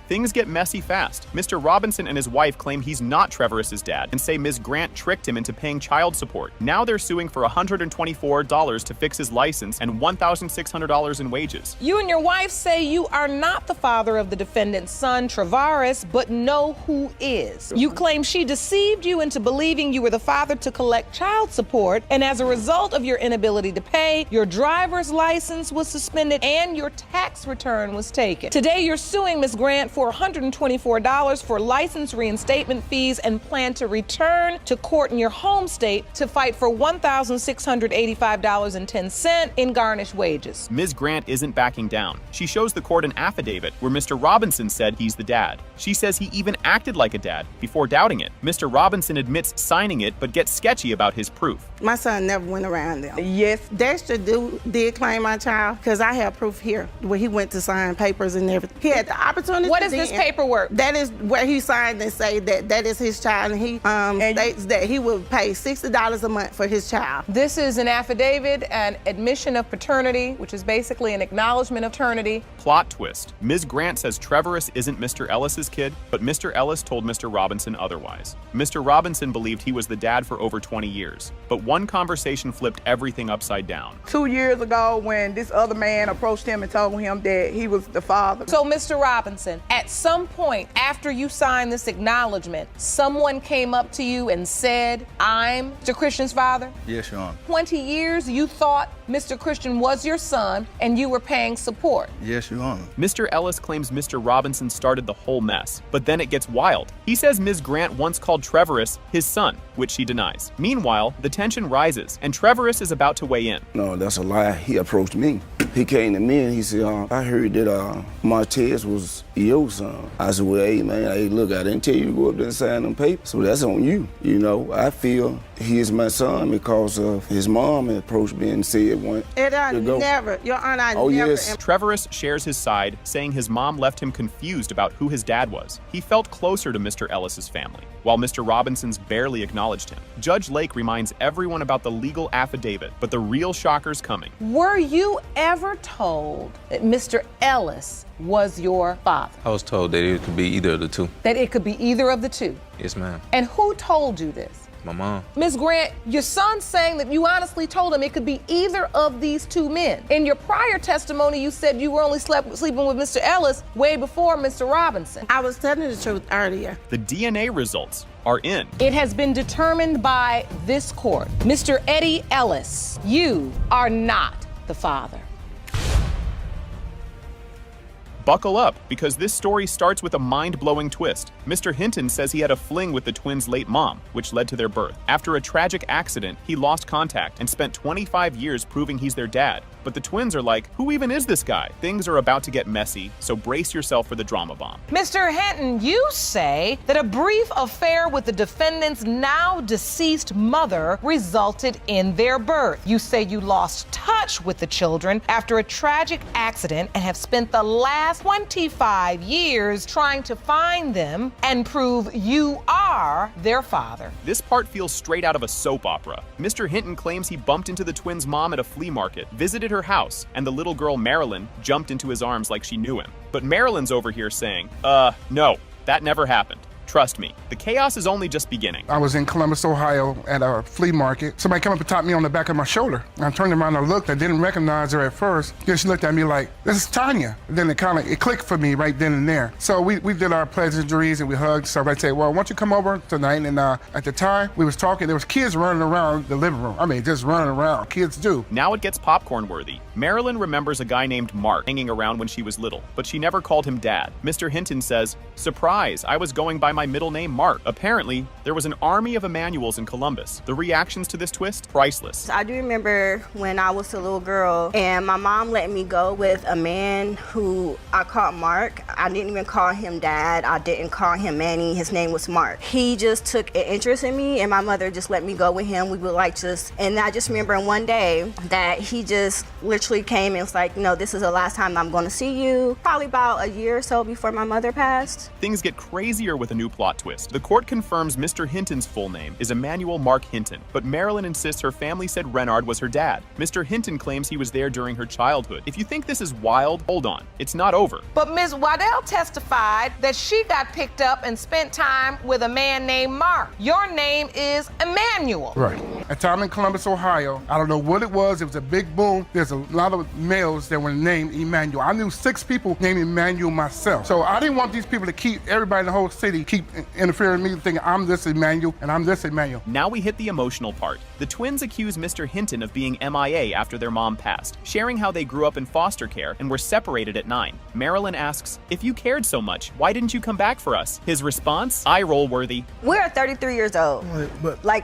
Things get messy fast. Mr. Robinson and his wife claim he's not Trevorous' dad and say Ms. Grant tricked him into paying child support. Now they're suing for $124 to fix his license and $1,600 in wages. You and your wife say you are not the father of the defendant's son, Travaris, but know who is. You claim she deceived you into believing you were the father to collect child support, and as a result of your inability to pay, your driver's license was suspended and your tax return was taken. Today, you're suing Ms. Grant for $124 for license reinstatement fees and plan to return to court in your home state to fight for $1,685.10 in garnished wages. Ms. Grant isn't backing down. She shows the court an affidavit where Mr. Robinson said he's the dad. She says he even acted like a dad before doubting it. Mr. Robinson admits signing it but gets sketchy about his proof. My son never went around them. Yes, Dexter did claim my child because I have proof here where he went to sign papers and everything. He had the opportunity. What is this paperwork? That is where he signed and say that is his child, and he states that he will pay $60 a month for his child. This is an affidavit, an admission of paternity, which is basically an acknowledgement of paternity. Plot twist. Ms. Grant says Trevorous isn't Mr. Ellis's kid, but Mr. Ellis told Mr. Robinson otherwise. Mr. Robinson believed he was the dad for over 20 years, but one conversation flipped everything upside down. 2 years ago when this other man approached him and told him that he was the father. So, Mr. Robinson, at At some point after you signed this acknowledgement, someone came up to you and said, I'm Mr. Christian's father? Yes, Your Honor. 20 years you thought Mr. Christian was your son and you were paying support. Yes, Your Honor. Mr. Ellis claims Mr. Robinson started the whole mess, but then it gets wild. He says Ms. Grant once called Trevorus his son, which she denies. Meanwhile, the tension rises, and Trevorus is about to weigh in. No, that's a lie. He approached me. He came to me and he said, I heard that Martez was your son. I said, well, hey, man, hey, look, I didn't tell you to go up there and sign them papers, so that's on you. You know, I feel he is my son because of his mom approached me and said one. And I never, Your Honor, I never. Yes. Trevorus shares his side, saying his mom left him confused about who his dad was. He felt closer to Mr. Ellis's family, while Mr. Robinson's barely acknowledged him. Judge Lake reminds everyone about the legal affidavit, but the real shocker's coming. Were you ever told that Mr. Ellis was your father? I was told that it could be either of the two. That it could be either of the two? Yes, ma'am. And who told you this? My mom. Ms. Grant, your son's saying that you honestly told him it could be either of these two men. In your prior testimony, you said you were only sleeping with Mr. Ellis way before Mr. Robinson. I was telling the truth earlier. The DNA results are in. It has been determined by this court. Mr. Eddie Ellis, you are not the father. Buckle up, because this story starts with a mind-blowing twist. Mr. Hinton says he had a fling with the twins' late mom, which led to their birth. After a tragic accident, he lost contact and spent 25 years proving he's their dad. But the twins are like, who even is this guy? Things are about to get messy, so brace yourself for the drama bomb. Mr. Hinton, you say that a brief affair with the defendant's now deceased mother resulted in their birth. You say you lost touch with the children after a tragic accident and have spent the last 25 years trying to find them and prove you are their father. This part feels straight out of a soap opera. Mr. Hinton claims he bumped into the twins' mom at a flea market, visited her house, and the little girl Marilyn jumped into his arms like she knew him. But Marilyn's over here saying, no, that never happened. Trust me, the chaos is only just beginning. I was in Columbus, Ohio at a flea market. Somebody came up and tapped me on the back of my shoulder. I turned around and looked. I didn't recognize her at first. Then she looked at me like, this is Tanya. And then it clicked for me right then and there. So we did our pleasantries and we hugged. So I said, well, why don't you come over tonight? And at the time we was talking, there was kids running around the living room. I mean, just running around. Kids do. Now it gets popcorn worthy. Marilyn remembers a guy named Mark hanging around when she was little, but she never called him dad. Mr. Hinton says, surprise, I was going by my middle name, Mark. Apparently, there was an army of Emmanuels in Columbus. The reactions to this twist, priceless. I do remember when I was a little girl and my mom let me go with a man who I called Mark. I didn't even call him dad. I didn't call him Manny. His name was Mark. He just took an interest in me and my mother just let me go with him. We would and I just remember one day that he just literally came and was like, no, this is the last time I'm going to see you. Probably about a year or so before my mother passed. Things get crazier with a new plot twist. The court confirms Mr. Hinton's full name is Emmanuel Mark Hinton, but Marilyn insists her family said Renard was her dad. Mr. Hinton claims he was there during her childhood. If you think this is wild, hold on. It's not over. But Ms. Waddell testified that she got picked up and spent time with a man named Mark. Your name is Emmanuel. Right. At time in Columbus, Ohio, I don't know what it was. It was a big boom. There's a lot of males that were named Emmanuel. I knew 6 people named Emmanuel myself. So I didn't want these people to keep everybody in the whole city keep interfering with me thinking I'm this Emmanuel and I'm this Emmanuel. Now we hit the emotional part. The twins accuse Mr. Hinton of being MIA after their mom passed, sharing how they grew up in foster care and were separated at 9. Marilyn asks, if you cared so much, why didn't you come back for us? His response, eye-roll worthy. We're 33 years old.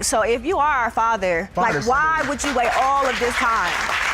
So if you are our father, why would you wait all of this time?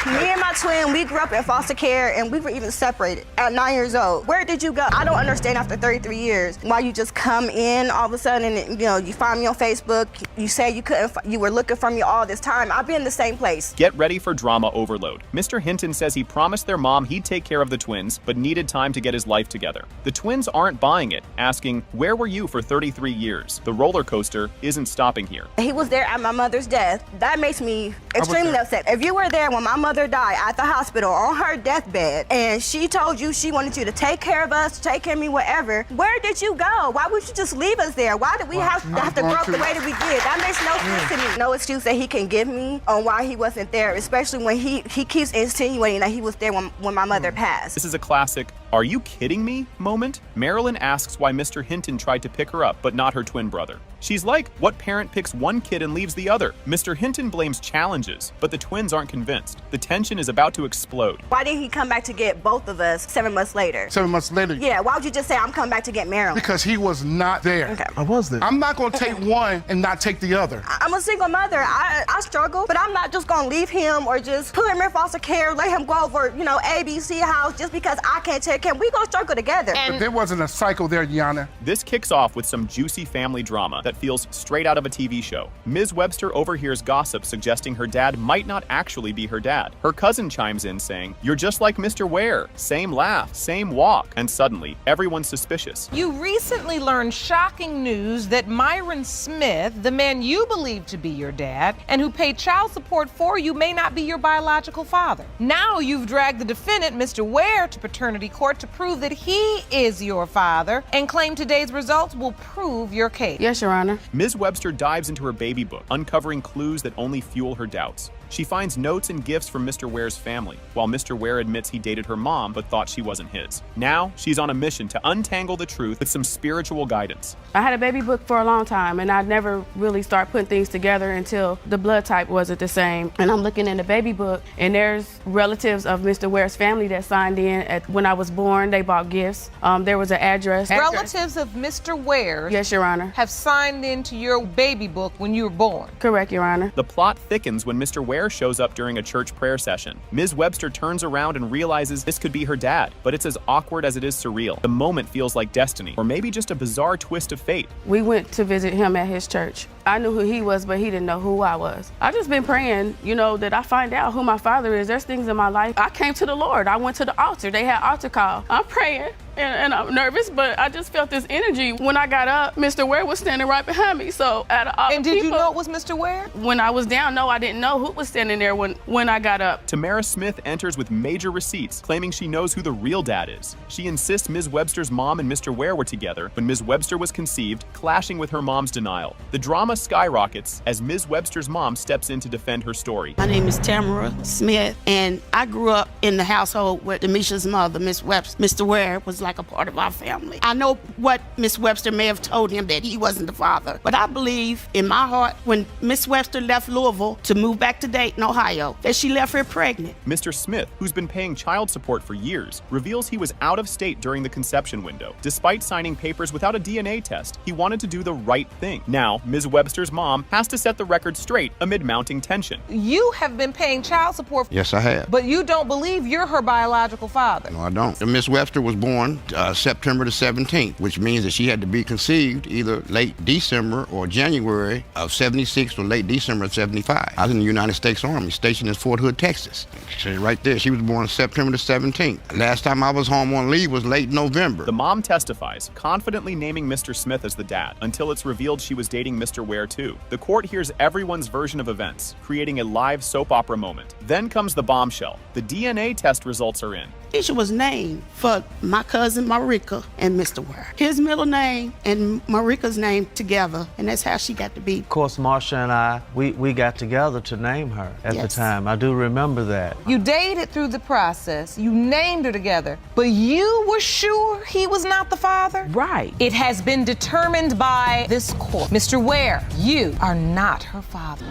Me and my twin, we grew up in foster care and we were even separated at 9 years old. Where did you go? I don't understand after 33 years why you just come in all of a sudden and you find me on Facebook, you say you were looking for me all this time. I've been in the same place. Get ready for drama overload. Mr. Hinton says he promised their mom he'd take care of the twins, but needed time to get his life together. The twins aren't buying it, asking, where were you for 33 years? The roller coaster isn't stopping here. He was there at my mother's death. That makes me extremely upset. If you were there when my mother died at the hospital on her deathbed and she told you she wanted you to take care of us, take care of me, whatever, where did you go? Why would you just leave us there? Why did we have to grow up the way that we did? That makes no sense to me. No excuse that he can give me on why he wasn't there, especially when he keeps insinuating that he was there when my mother passed. This is a classic "Are you kidding me?" moment, Marilyn asks why Mr. Hinton tried to pick her up, but not her twin brother. She's like, what parent picks one kid and leaves the other? Mr. Hinton blames challenges, but the twins aren't convinced. The tension is about to explode. Why didn't he come back to get both of us 7 months later? 7 months later. Yeah, why would you just say, I'm coming back to get Marilyn? Because he was not there. Okay. I was there. I'm not going to take one and not take the other. I'm a single mother. I struggle, but I'm not just going to leave him or just put him in foster care, let him go over, ABC house just because I can't take him. We going to struggle together. But there wasn't a cycle there, Yana. This kicks off with some juicy family drama that feels straight out of a TV show. Ms. Webster overhears gossip suggesting her dad might not actually be her dad. Her cousin chimes in saying, "You're just like Mr. Ware. Same laugh, same walk." And suddenly, everyone's suspicious. You recently learned shocking news that Myron Smith, the man you believe to be your dad and who paid child support for you, may not be your biological father. Now you've dragged the defendant, Mr. Ware, to paternity court to prove that he is your father and claim today's results will prove your case. Yes, Your Honor. Ms. Webster dives into her baby book, uncovering clues that only fuel her doubts. She finds notes and gifts from Mr. Ware's family, while Mr. Ware admits he dated her mom but thought she wasn't his. Now, she's on a mission to untangle the truth with some spiritual guidance. I had a baby book for a long time, and I never really started putting things together until the blood type wasn't the same. And I'm looking in the baby book, and there's relatives of Mr. Ware's family that signed in when I was born. They bought gifts. There was an address. Relatives of Mr. Ware, yes, Your Honor, have signed into your baby book when you were born. Correct, Your Honor. The plot thickens when Mr. Ware shows up during a church prayer session. Ms. Webster turns around and realizes this could be her dad, but it's as awkward as it is surreal. The moment feels like destiny, or maybe just a bizarre twist of fate. We went to visit him at his church. I knew who he was, but he didn't know who I was. I just been praying, that I find out who my father is. There's things in my life. I came to the Lord. I went to the altar. They had altar call. I'm praying. And I'm nervous, but I just felt this energy. When I got up, Mr. Ware was standing right behind me. So out of all And did you know it was Mr. Ware? When I was down, no, I didn't know who was standing there when I got up. Tamara Smith enters with major receipts, claiming she knows who the real dad is. She insists Ms. Webster's mom and Mr. Ware were together when Ms. Webster was conceived, clashing with her mom's denial. The drama skyrockets as Ms. Webster's mom steps in to defend her story. My name is Tamara Smith, and I grew up in the household with Demisha's mother, Miss Webster. Mr. Ware was like a part of our family. I know what Miss Webster may have told him, that he wasn't the father, but I believe in my heart when Miss Webster left Louisville to move back to Dayton, Ohio, that she left her pregnant. Mr. Smith, who's been paying child support for years, reveals he was out of state during the conception window. Despite signing papers without a DNA test, he wanted to do the right thing. Now, Ms. Webster's mom has to set the record straight amid mounting tension. You have been paying child support. Yes, I have. But you don't believe you're her biological father. No, I don't. Miss Webster was born September the 17th, which means that she had to be conceived either late December or January of 76 or late December of 75. I was in the United States Army, stationed in Fort Hood, Texas. Right there, she was born September the 17th. Last time I was home on leave was late November. The mom testifies, confidently naming Mr. Smith as the dad, until it's revealed she was dating Mr. Ware too. The court hears everyone's version of events, creating a live soap opera moment. Then comes the bombshell. The DNA test results are in. Tisha was named for my cousin Marika and Mr. Ware. His middle name and Marika's name together, and that's how she got to be. Of course, Marsha and I, we got together to name her at the time. I do remember that. You dated through the process, you named her together, but you were sure he was not the father? Right. It has been determined by this court. Mr. Ware, you are not her father.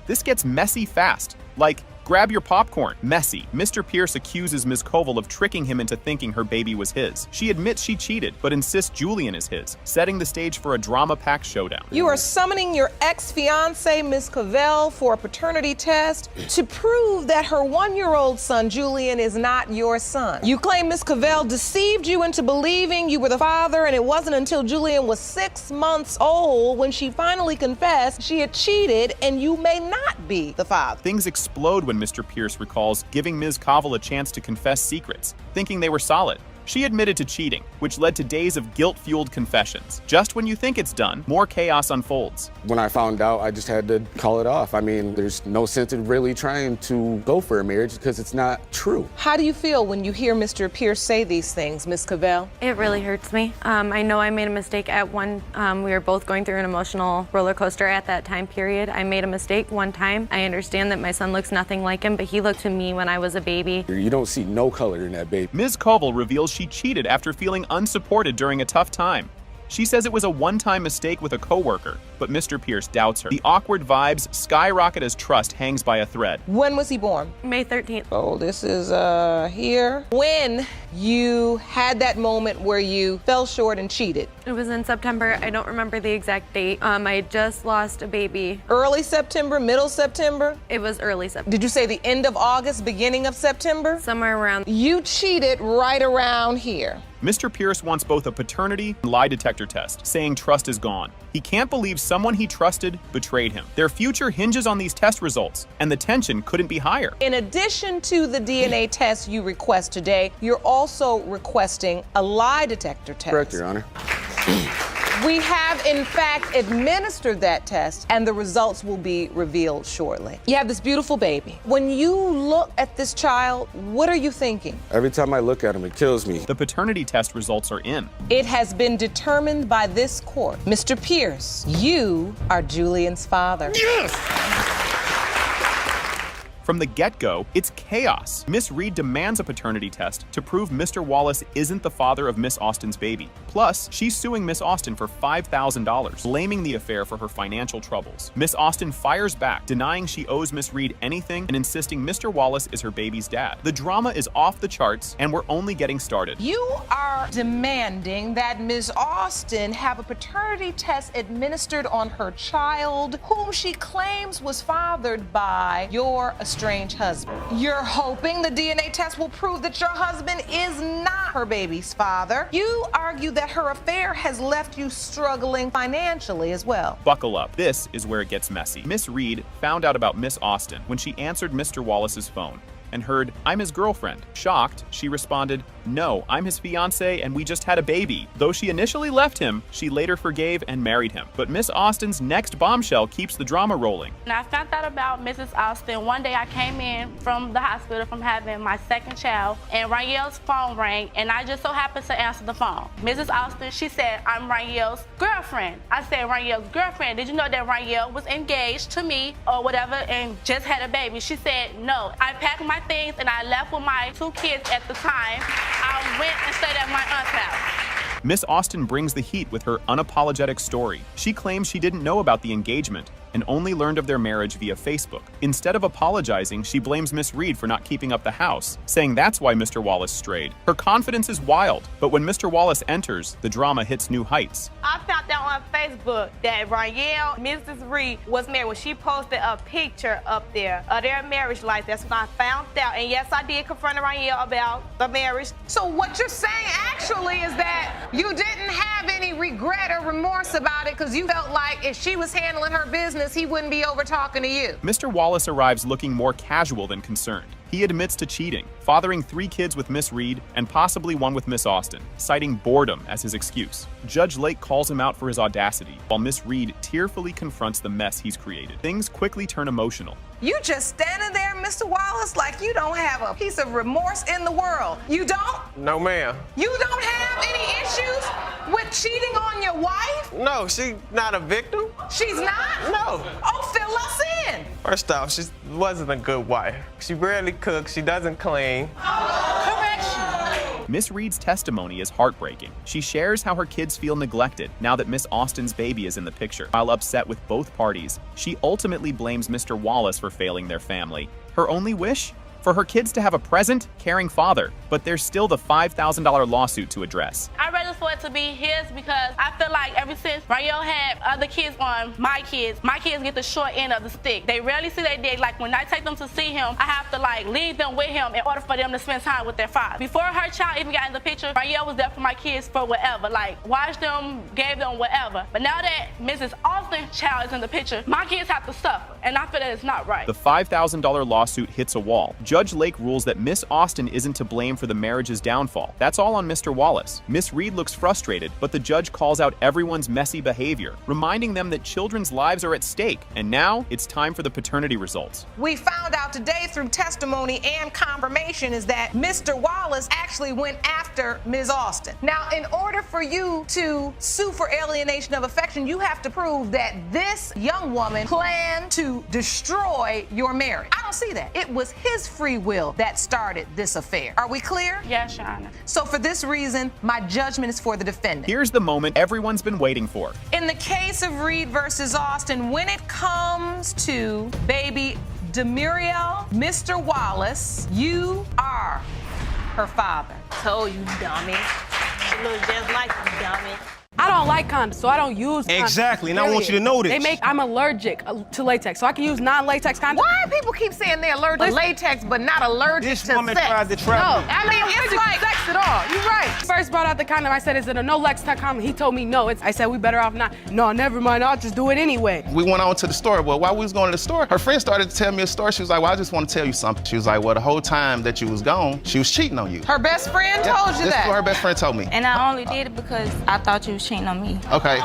This gets messy fast. Like, grab your popcorn. Messy. Mr. Pierce accuses Ms. Koval of tricking him into thinking her baby was his. She admits she cheated, but insists Julian is his, setting the stage for a drama-packed showdown. You are summoning your ex-fiancée, Ms. Cavell, for a paternity test to prove that her 1-year-old son, Julian, is not your son. You claim Ms. Cavell deceived you into believing you were the father, and it wasn't until Julian was 6 months old when she finally confessed she had cheated and you may not be the father. Things explode when Mr. Pierce recalls giving Ms. Koval a chance to confess secrets, thinking they were solid. She admitted to cheating, which led to days of guilt-fueled confessions. Just when you think it's done, more chaos unfolds. When I found out, I just had to call it off. I mean, there's no sense in really trying to go for a marriage because it's not true. How do you feel when you hear Mr. Pierce say these things, Ms. Cavell? It really hurts me. I know I made a mistake at one. We were both going through an emotional roller coaster at that time period. I made a mistake one time. I understand that my son looks nothing like him, but he looked to me when I was a baby. You don't see no color in that baby. Ms. Koval reveals she cheated after feeling unsupported during a tough time. She says it was a one-time mistake with a coworker, but Mr. Pierce doubts her. The awkward vibes skyrocket as trust hangs by a thread. When was he born? May 13th. Oh, this is here. When you had that moment where you fell short and cheated? It was in September. I don't remember the exact date. I had just lost a baby. Early September, middle September? It was early September. Did you say the end of August, beginning of September? Somewhere around. You cheated right around here. Mr. Pierce wants both a paternity and lie detector test, saying trust is gone. He can't believe someone he trusted betrayed him. Their future hinges on these test results, and the tension couldn't be higher. In addition to the DNA test you request today, you're also requesting a lie detector test. Correct, Your Honor. We have, in fact, administered that test, and the results will be revealed shortly. You have this beautiful baby. When you look at this child, what are you thinking? Every time I look at him, it kills me. The paternity test results are in. It has been determined by this court. Mr. Pierce, you are Julian's father. Yes! From the get-go, it's chaos. Miss Reed demands a paternity test to prove Mr. Wallace isn't the father of Miss Austin's baby. Plus, she's suing Miss Austin for $5,000, blaming the affair for her financial troubles. Miss Austin fires back, denying she owes Miss Reed anything and insisting Mr. Wallace is her baby's dad. The drama is off the charts, and we're only getting started. You are demanding that Miss Austin have a paternity test administered on her child, whom she claims was fathered by your estranged husband. You're hoping the DNA test will prove that your husband is not her baby's father. You argue that her affair has left you struggling financially as well. Buckle up. This is where it gets messy. Miss Reed found out about Miss Austin when she answered Mr. Wallace's phone and heard, "I'm his girlfriend." Shocked, she responded, "No, I'm his fiancé and we just had a baby." Though she initially left him, she later forgave and married him. But Miss Austin's next bombshell keeps the drama rolling. And I found out about Mrs. Austin. One day I came in from the hospital from having my second child, and Raniel's phone rang, and I just so happened to answer the phone. Mrs. Austin, she said, "I'm Raniel's girlfriend." I said, "Raniel's girlfriend, did you know that Raniel was engaged to me or whatever and just had a baby?" She said, "No." I packed my things and I left with my 2 kids at the time. I went and stayed at my aunt's house. Miss Austin brings the heat with her unapologetic story. She claims she didn't know about the engagement and only learned of their marriage via Facebook. Instead of apologizing, she blames Miss Reed for not keeping up the house, saying that's why Mr. Wallace strayed. Her confidence is wild, but when Mr. Wallace enters, the drama hits new heights. I found out on Facebook that Raniel, Mrs. Reed, was married when she posted a picture up there of their marriage life. That's when I found out. And yes, I did confront Raniel about the marriage. So what you're saying actually is that you didn't have any regret or remorse about it because you felt like if she was handling her business, he wouldn't be over talking to you. Mr. Wallace arrives looking more casual than concerned. He admits to cheating, fathering 3 kids with Miss Reed and possibly one with Miss Austin, citing boredom as his excuse. Judge Lake calls him out for his audacity, while Miss Reed tearfully confronts the mess he's created. Things quickly turn emotional. You just standing there, Mr. Wallace, like you don't have a piece of remorse in the world. You don't? No, ma'am. You don't have any issues with cheating on your wife? No, she's not a victim. She's not? No. Oh, fill us in. First off, she wasn't a good wife. She barely cooks, she doesn't clean. Correction. Miss Reed's testimony is heartbreaking. She shares how her kids feel neglected now that Miss Austin's baby is in the picture. While upset with both parties, she ultimately blames Mr. Wallace for failing their family. Her only wish? For her kids to have a present, caring father, but there's still the $5,000 lawsuit to address. I registered for a wanted to be his because I feel like ever since Rayel had other kids on my kids get the short end of the stick. They rarely see their dad. Like when I take them to see him, I have to like leave them with him in order for them to spend time with their father. Before her child even got in the picture, Rayel was there for my kids for whatever. Like watched them, gave them whatever. But now that Mrs. Austin's child is in the picture, my kids have to suffer. And I feel that it's not right. The $5,000 lawsuit hits a wall. Judge Lake rules that Miss Austin isn't to blame for the marriage's downfall. That's all on Mr. Wallace. Miss Reed looks frustrated, but the judge calls out everyone's messy behavior, reminding them that children's lives are at stake. And now it's time for the paternity results. We found out today through testimony and confirmation is that Mr. Wallace actually went after Ms. Austin. Now, in order for you to sue for alienation of affection, you have to prove that this young woman planned to destroy your marriage. I don't see that. It was his free will that started this affair. Are we clear? Yes, Your Honor. So for this reason, my judgment is for the defendant. Here's the moment everyone's been waiting for. In the case of Reed versus Austin, when it comes to baby Demuriel, Mr. Wallace, you are her father. Told you, dummy. She looks just like you, dummy. I don't like condoms, so I don't use condoms. Exactly, and I want you to know this. I'm allergic to latex, so I can use non-latex condoms. Why do people keep saying they're allergic to latex but not allergic to sex? This woman tried to trap me. I mean, it's like sex at all. You're right. First brought out the condom, I said, is it a no-latex condom? He told me no. I said, we better off not. No, never mind, I'll just do it anyway. We went on to the store. Well, while we was going to the store, her friend started to tell me a story. She was like, well, I just want to tell you something. She was like, well, the whole time that you was gone, she was cheating on you. Her best friend told you This that? is what her best friend told me. And I only did it because I thought you was cheating on me. Okay.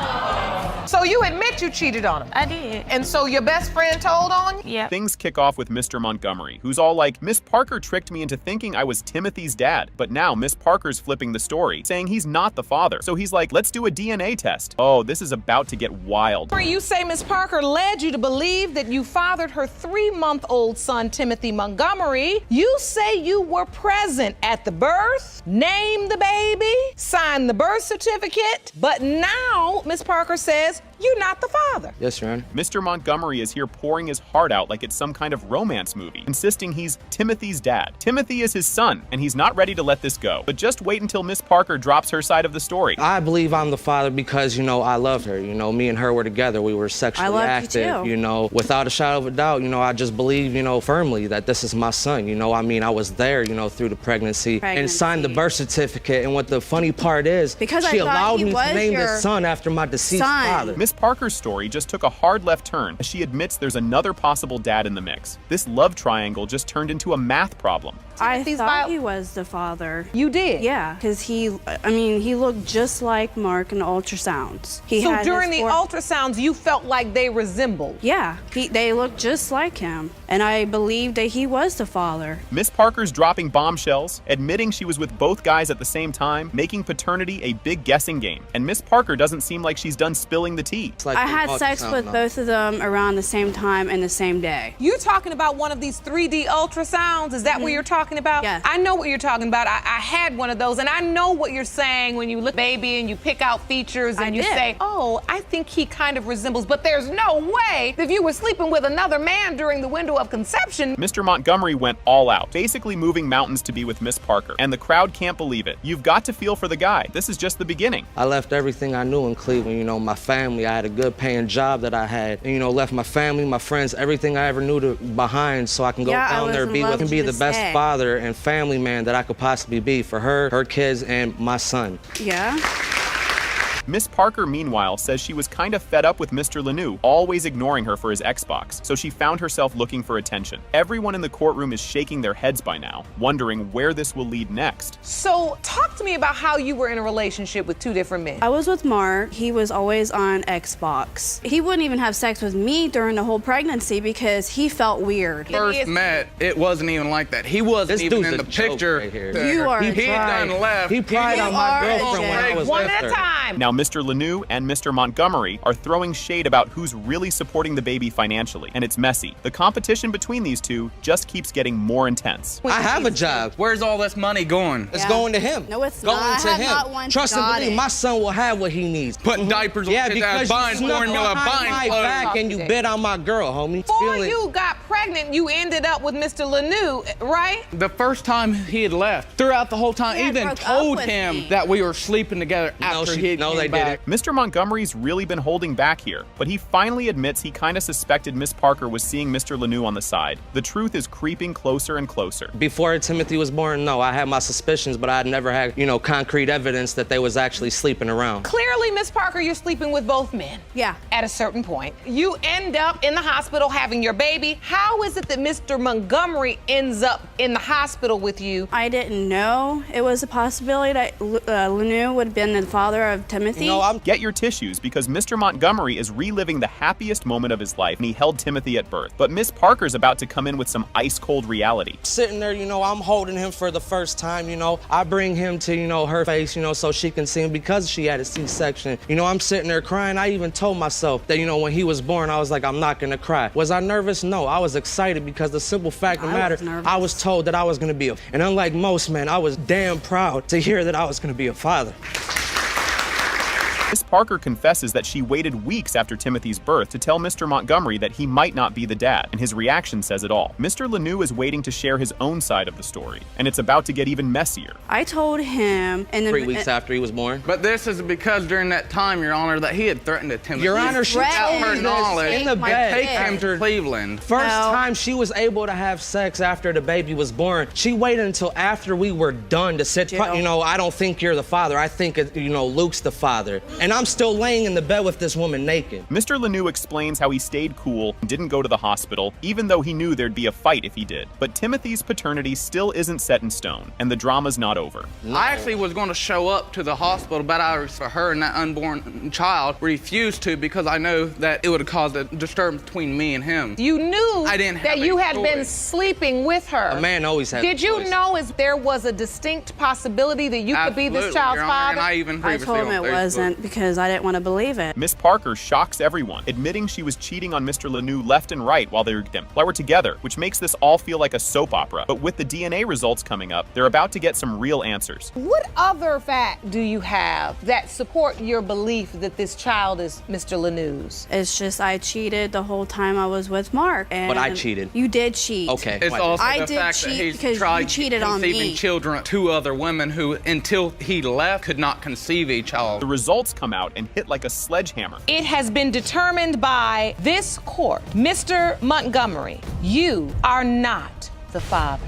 So you admit you cheated on him? I did. And so your best friend told on you? Yeah. Things kick off with Mr. Montgomery, who's all like, Miss Parker tricked me into thinking I was Timothy's dad. But now Miss Parker's flipping the story, saying he's not the father. So he's like, let's do a DNA test. Oh, this is about to get wild. You say Miss Parker led you to believe that you fathered her 3-month-old son, Timothy Montgomery. You say you were present at the birth, named the baby, signed the birth certificate, but now Miss Parker says you're not the father. Yes, Your Honor. Mr. Montgomery is here pouring his heart out like it's some kind of romance movie, insisting he's Timothy's dad. Timothy is his son, and he's not ready to let this go. But just wait until Miss Parker drops her side of the story. I believe I'm the father because, I loved her. Me and her were together. We were sexually active. You too. Without a shadow of a doubt, I just believe, firmly that this is my son. I was there, through the pregnancy and signed the birth certificate. And what the funny part is, because she I thought allowed he me was to name your the son after my deceased father. Miss Parker's story just took a hard left turn as she admits there's another possible dad in the mix. This love triangle just turned into a math problem. I thought he was the father. You did? Yeah, because he looked just like Mark in the ultrasounds. So during the ultrasounds, you felt like they resembled? Yeah, they looked just like him, and I believed that he was the father. Miss Parker's dropping bombshells, admitting she was with both guys at the same time, making paternity a big guessing game. And Miss Parker doesn't seem like she's done spilling the tea. I had sex with both of them around the same time and the same day. You're talking about one of these 3D ultrasounds? Is that what you're talking about? Yeah. I know what you're talking about. I had one of those, and I know what you're saying when you look at baby and you pick out features and you say, oh, I think he kind of resembles, but there's no way if you were sleeping with another man during the window of conception. Mr. Montgomery went all out, basically moving mountains to be with Miss Parker, and the crowd can't believe it. You've got to feel for the guy. This is just the beginning. I left everything I knew in Cleveland, my family. I had a good paying job that I had, and, left my family, my friends, everything I ever knew behind so I can go down there and be the best father and family man that I could possibly be for her, her kids, and my son. Yeah. Miss Parker, meanwhile, says she was kind of fed up with Mr. Lanou, always ignoring her for his Xbox, so she found herself looking for attention. Everyone in the courtroom is shaking their heads by now, wondering where this will lead next. So talk to me about how you were in a relationship with 2 different men. I was with Mark. He was always on Xbox. He wouldn't even have sex with me during the whole pregnancy because he felt weird. First met, it wasn't even like that. He wasn't even in the picture. Right here. You are He done left. He pried on my girlfriend when I was One with at her. a time. Now, Mr. Lanou and Mr. Montgomery are throwing shade about who's really supporting the baby financially, and it's messy. The competition between these two just keeps getting more intense. I have a job. Where's all this money going? It's going to him. No, it's going not. to I have him. not once Trust and got believe, it. my son will have what he needs. Putting diapers on yeah, his because ass, buying you snuck formula, behind buying my back clothes. and you bit on my girl, homie. Before you got pregnant, you ended up with Mr. Lanou, right? The first time he had left, throughout the whole time, He had even broke up told with him me. that we were sleeping together after he came back. Mr. Montgomery's really been holding back here, but he finally admits he kind of suspected Miss Parker was seeing Mr. Lanou on the side. The truth is creeping closer and closer. Before Timothy was born, no, I had my suspicions, but I had never had, concrete evidence that they was actually sleeping around. Clearly, Miss Parker, you're sleeping with both men. Yeah. At a certain point. You end up in the hospital having your baby. How is it that Mr. Montgomery ends up in the hospital with you? I didn't know it was a possibility that Lanou would have been the father of Timothy. Get your tissues, because Mr. Montgomery is reliving the happiest moment of his life, and he held Timothy at birth. But Miss Parker's about to come in with some ice-cold reality. Sitting there, I'm holding him for the first time, I bring him to, her face, so she can see him because she had a C-section. I'm sitting there crying. I even told myself that, when he was born, I was like, I'm not gonna cry. Was I nervous? No, I was excited because the simple fact of the matter, I was told that I was gonna be and unlike most men, I was damn proud to hear that I was gonna be a father. Miss Parker confesses that she waited weeks after Timothy's birth to tell Mr. Montgomery that he might not be the dad, and his reaction says it all. Mr. Lanou is waiting to share his own side of the story, and it's about to get even messier. I told him, and 3 weeks after he was born. But this is because during that time, Your Honor, that he had threatened to Timothy. Your Honor, she without told her me knowledge, this in the bed take him after to Cleveland. First time she was able to have sex after the baby was born, she waited until after we were done to sit. I don't think you're the father. I think Luke's the father, and I'm still laying in the bed with this woman naked. Mr. Lanou explains how he stayed cool and didn't go to the hospital, even though he knew there'd be a fight if he did. But Timothy's paternity still isn't set in stone, and the drama's not over. No. I actually was going to show up to the hospital, but I was for her and that unborn child refused to because I know that it would have caused a disturbance between me and him. You knew I didn't that you had been sleeping with her. A man always has. Did you know there was a distinct possibility that you could be this child's Your Honor, father? And I told him it wasn't because I didn't want to believe it. Miss Parker shocks everyone, admitting she was cheating on Mr. Lanou left and right while they were together, which makes this all feel like a soap opera. But with the DNA results coming up, they're about to get some real answers. What other fact do you have that support your belief that this child is Mr. Lanou's? It's just I cheated the whole time I was with Mark. But I cheated. You did cheat. Okay. It's also I the did fact that cheat he's because tried you cheated on conceiving me. children, 2 other women who, until he left, could not conceive a child. The results come out and hit like a sledgehammer. It has been determined by this court, Mr. Montgomery, you are not the father.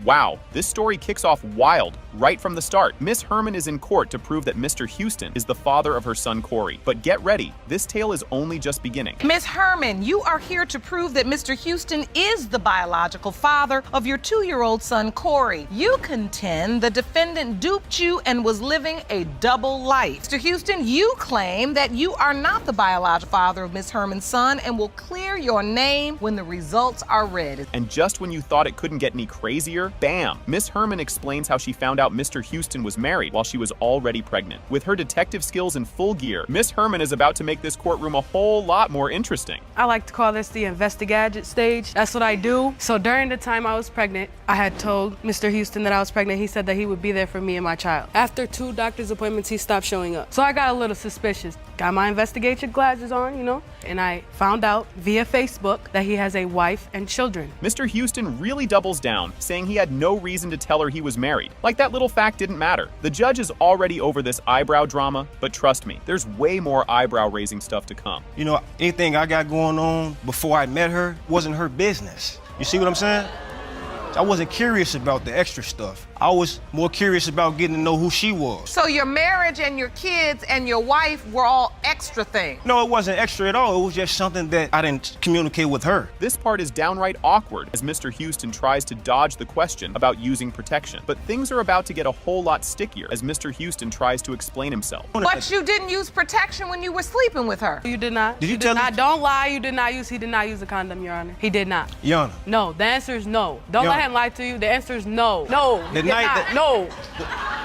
Wow, this story kicks off wild right from the start. Miss Herman is in court to prove that Mr. Houston is the father of her son Corey. But get ready, this tale is only just beginning. Miss Herman, you are here to prove that Mr. Houston is the biological father of your 2-year-old son Corey. You contend the defendant duped you and was living a double life. Mr. Houston, you claim that you are not the biological father of Miss Herman's son and will clear your name when the results are read. And just when you thought it couldn't get any crazier, bam! Miss Herman explains how she found out Mr. Houston was married while she was already pregnant. With her detective skills in full gear, Miss Herman is about to make this courtroom a whole lot more interesting. I like to call this the investigative stage. That's what I do. So during the time I was pregnant, I had told Mr. Houston that I was pregnant. He said that he would be there for me and my child. After 2 doctor's appointments, he stopped showing up. So I got a little suspicious. Got my investigation glasses on, and I found out via Facebook that he has a wife and children. Mr. Houston really doubles down, saying he had no reason to tell her he was married. Like that little fact didn't matter. The judge is already over this eyebrow drama, but trust me, there's way more eyebrow-raising stuff to come. Anything I got going on before I met her wasn't her business. You see what I'm saying? I wasn't curious about the extra stuff. I was more curious about getting to know who she was. So your marriage and your kids and your wife were all extra things? No, it wasn't extra at all. It was just something that I didn't communicate with her. This part is downright awkward as Mr. Houston tries to dodge the question about using protection. But things are about to get a whole lot stickier as Mr. Houston tries to explain himself. But you didn't use protection when you were sleeping with her. You did not. Did you tell me? Don't lie. He did not use a condom, Your Honor. He did not. Your Honor. No, the answer is no. Don't let him lie to you. The answer is no. No. The night that... No.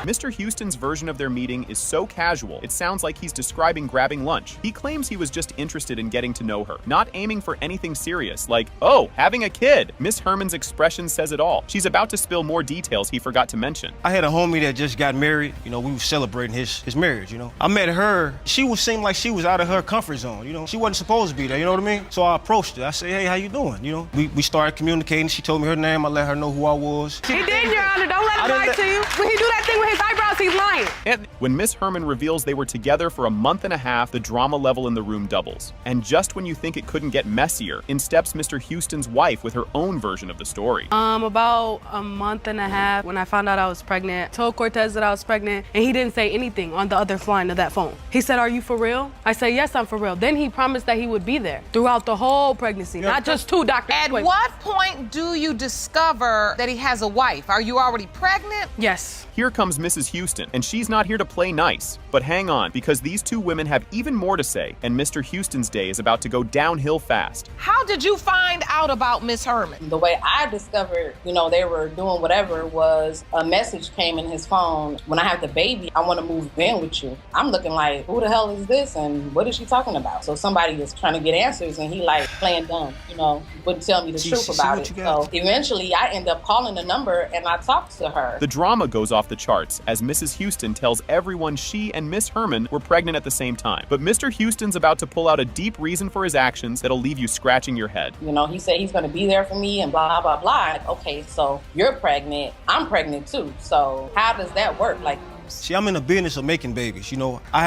Mr. Houston's version of their meeting is so casual, it sounds like he's describing grabbing lunch. He claims he was just interested in getting to know her, not aiming for anything serious, like, oh, having a kid. Miss Herman's expression says it all. She's about to spill more details he forgot to mention. I had a homie that just got married. You know, we were celebrating his marriage, you know. I met her. She seemed like she was out of her comfort zone, you know. She wasn't supposed to be there, you know what I mean? So I approached her. I said, hey, how you doing? You know, we started communicating. She told me her name. I let her know who I was. He did, Your Honor. Don't let him lie to you. When he do that thing with his eyebrows, he's lying. When Miss Herman reveals they were together for a month and a half, the drama level in the room doubles. And just when you think it couldn't get messier, in steps Mr. Houston's wife with her own version of the story. About a month and a half when I found out I was pregnant, told Cortez that I was pregnant, and he didn't say anything on the other line of that phone. He said, are you for real? I said, yes, I'm for real. Then he promised that he would be there throughout the whole pregnancy, not just 2 doctors. At what point do you discover that he has a wife? Are you already pregnant? Yes. Here comes Mrs. Houston, and she's not here to play nice. But hang on, because these two women have even more to say, and Mr. Houston's day is about to go downhill fast. How did you find out about Miss Herman? The way I discovered, you know, they were doing whatever was a message came in his phone. When I have the baby, I want to move in with you. I'm looking like, who the hell is this? And what is she talking about? So somebody is trying to get answers, and he like playing dumb, you know, wouldn't tell me the truth about it. So eventually I end up calling the number and I talked to her. The drama goes off the charts as Mrs. Houston tells everyone she and Miss Herman were pregnant at the same time. But Mr. Houston's about to pull out a deep reason for his actions that'll leave you scratching your head. You know, he said he's going to be there for me and blah, blah, blah. Like, okay, so you're pregnant. I'm pregnant too. So how does that work? Like, see, I'm in the business of making babies, you know. I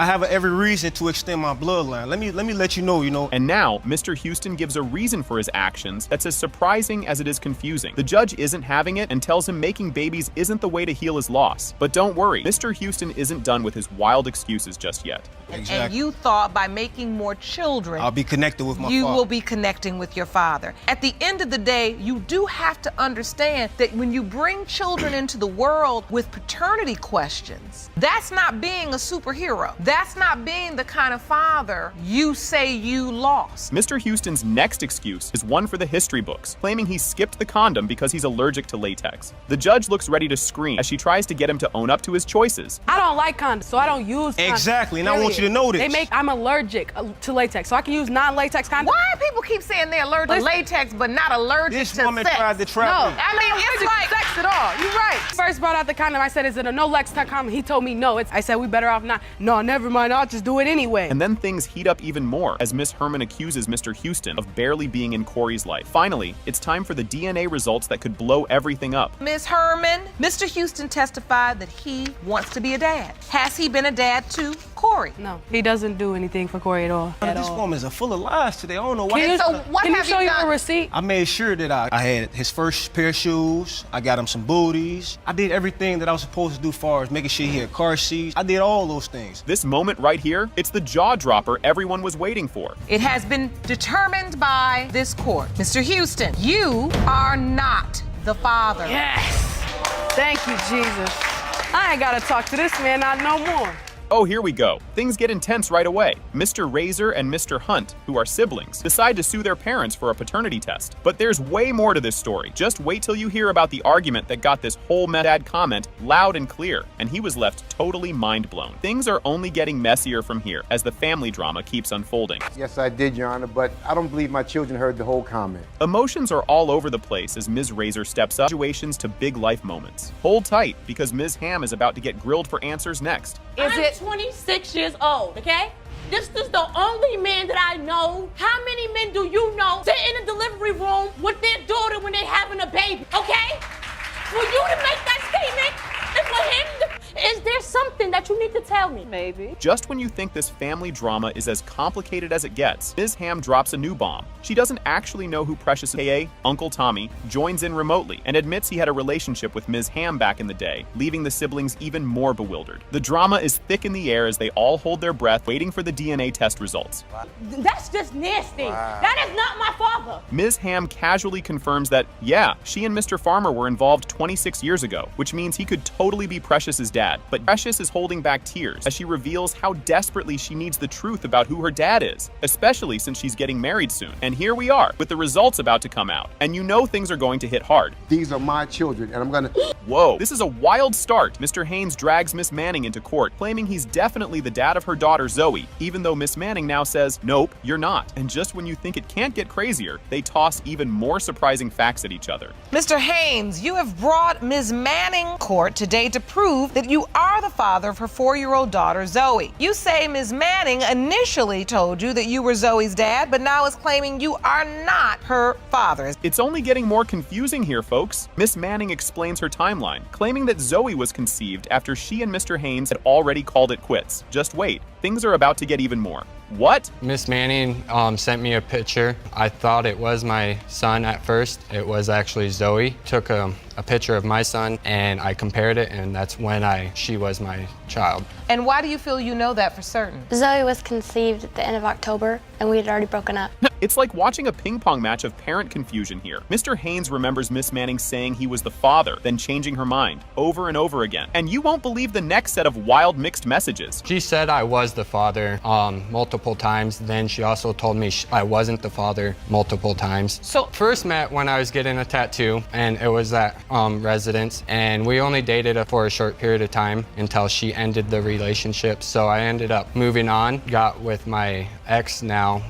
have every reason to extend my bloodline. Let me let you know, you know. And now, Mr. Houston gives a reason for his actions that's as surprising as it is confusing. The judge isn't having it and tells him making babies isn't the way to heal his loss. But don't worry, Mr. Houston isn't done with his wild excuses just yet. Exactly. And you thought by making more children, I'll be connected with my father. You will be connecting with your father. At the end of the day, you do have to understand that when you bring children into the world with paternity questions, that's not being a superhero. That's not being the kind of father you say you lost. Mr. Houston's next excuse is one for the history books, claiming he skipped the condom because he's allergic to latex. The judge looks ready to scream as she tries to get him to own up to his choices. I don't like condoms, so I don't use condoms. Exactly, and I want you to know this. I'm allergic to latex, so I can use non-latex condoms. Why do people keep saying they're allergic to latex but not allergic to sex? This woman tried to trap me. I mean, it's like sex at all. You're right. First brought out the condom. I said, is it a no-latex condom? He told me no. I said, we better off not. No, never mind. I'll just do it anyway. And then things heat up even more as Miss Herman accuses Mr. Houston of barely being in Corey's life. Finally, it's time for the DNA results that could blow everything up. Miss Herman, Mr. Houston testified that he wants to be a dad. Has he been a dad to Corey? No, he doesn't do anything for Corey at all. This woman's full of lies today. I don't know why. Can you show you a receipt? I made sure that I had his first pair of shoes. I got him some booties. I did everything that I was supposed to do as far as making sure he had car seats. I did all those things. This moment right here, it's the jaw dropper everyone was waiting for. It has been determined by this court. Mr. Houston, you are not the father. Yes. Thank you, Jesus. I ain't gotta talk to this man not no more. Oh, here we go. Things get intense right away. Mr. Razor and Mr. Hunt, who are siblings, decide to sue their parents for a paternity test. But there's way more to this story. Just wait till you hear about the argument that got this whole dad comment loud and clear, and he was left totally mind blown. Things are only getting messier from here as the family drama keeps unfolding. Yes, I did, Your Honor, but I don't believe my children heard the whole comment. Emotions are all over the place as Ms. Razor steps up situations to big life moments. Hold tight, because Ms. Ham is about to get grilled for answers next. I'm 26 years old, okay? This is the only man that I know. How many men do you know sit in a delivery room with their daughter when they're having a baby, okay? For you to make that statement and for him to... Is there something that you need to tell me? Maybe. Just when you think this family drama is as complicated as it gets, Ms. Ham drops a new bomb. She doesn't actually know who Precious, aka Uncle Tommy, joins in remotely and admits he had a relationship with Ms. Ham back in the day, leaving the siblings even more bewildered. The drama is thick in the air as they all hold their breath, waiting for the DNA test results. That's just nasty. Wow. That is not my father. father. Ms. Ham casually confirms that, yeah, she and Mr. Farmer were involved 26 years ago, which means he could totally be Precious's dad. But Precious is holding back tears as she reveals how desperately she needs the truth about who her dad is, especially since she's getting married soon. And here we are, with the results about to come out. And you know things are going to hit hard. These are my children, and I'm gonna... Whoa, this is a wild start. Mr. Haynes drags Miss Manning into court, claiming he's definitely the dad of her daughter Zoe, even though Miss Manning now says, nope, you're not. And just when you think it can't get crazier, they toss even more surprising facts at each other. Mr. Haynes, you have brought Ms. Manning court today to prove that you are the father of her 4-year-old daughter, Zoe. You say Ms. Manning initially told you that you were Zoe's dad, but now is claiming you are not her father. It's only getting more confusing here, folks. Miss Manning explains her timeline, claiming that Zoe was conceived after she and Mr. Haynes had already called it quits. Just wait, things are about to get even more. What? Miss Manning sent me a picture. I thought it was my son at first. It was actually Zoe. Took a picture of my son and I compared it, and that's when she was my child. And why do you feel you know that for certain? Zoe was conceived at the end of October and we had already broken up. It's like watching a ping pong match of parent confusion here. Mr. Haynes remembers Miss Manning saying he was the father, then changing her mind over and over again. And you won't believe the next set of wild mixed messages. She said I was the father multiple times. Then she also told me I wasn't the father multiple times. So first met when I was getting a tattoo, and it was at residence, and we only dated for a short period of time until she ended the relationship. So I ended up moving on, got with my ex now,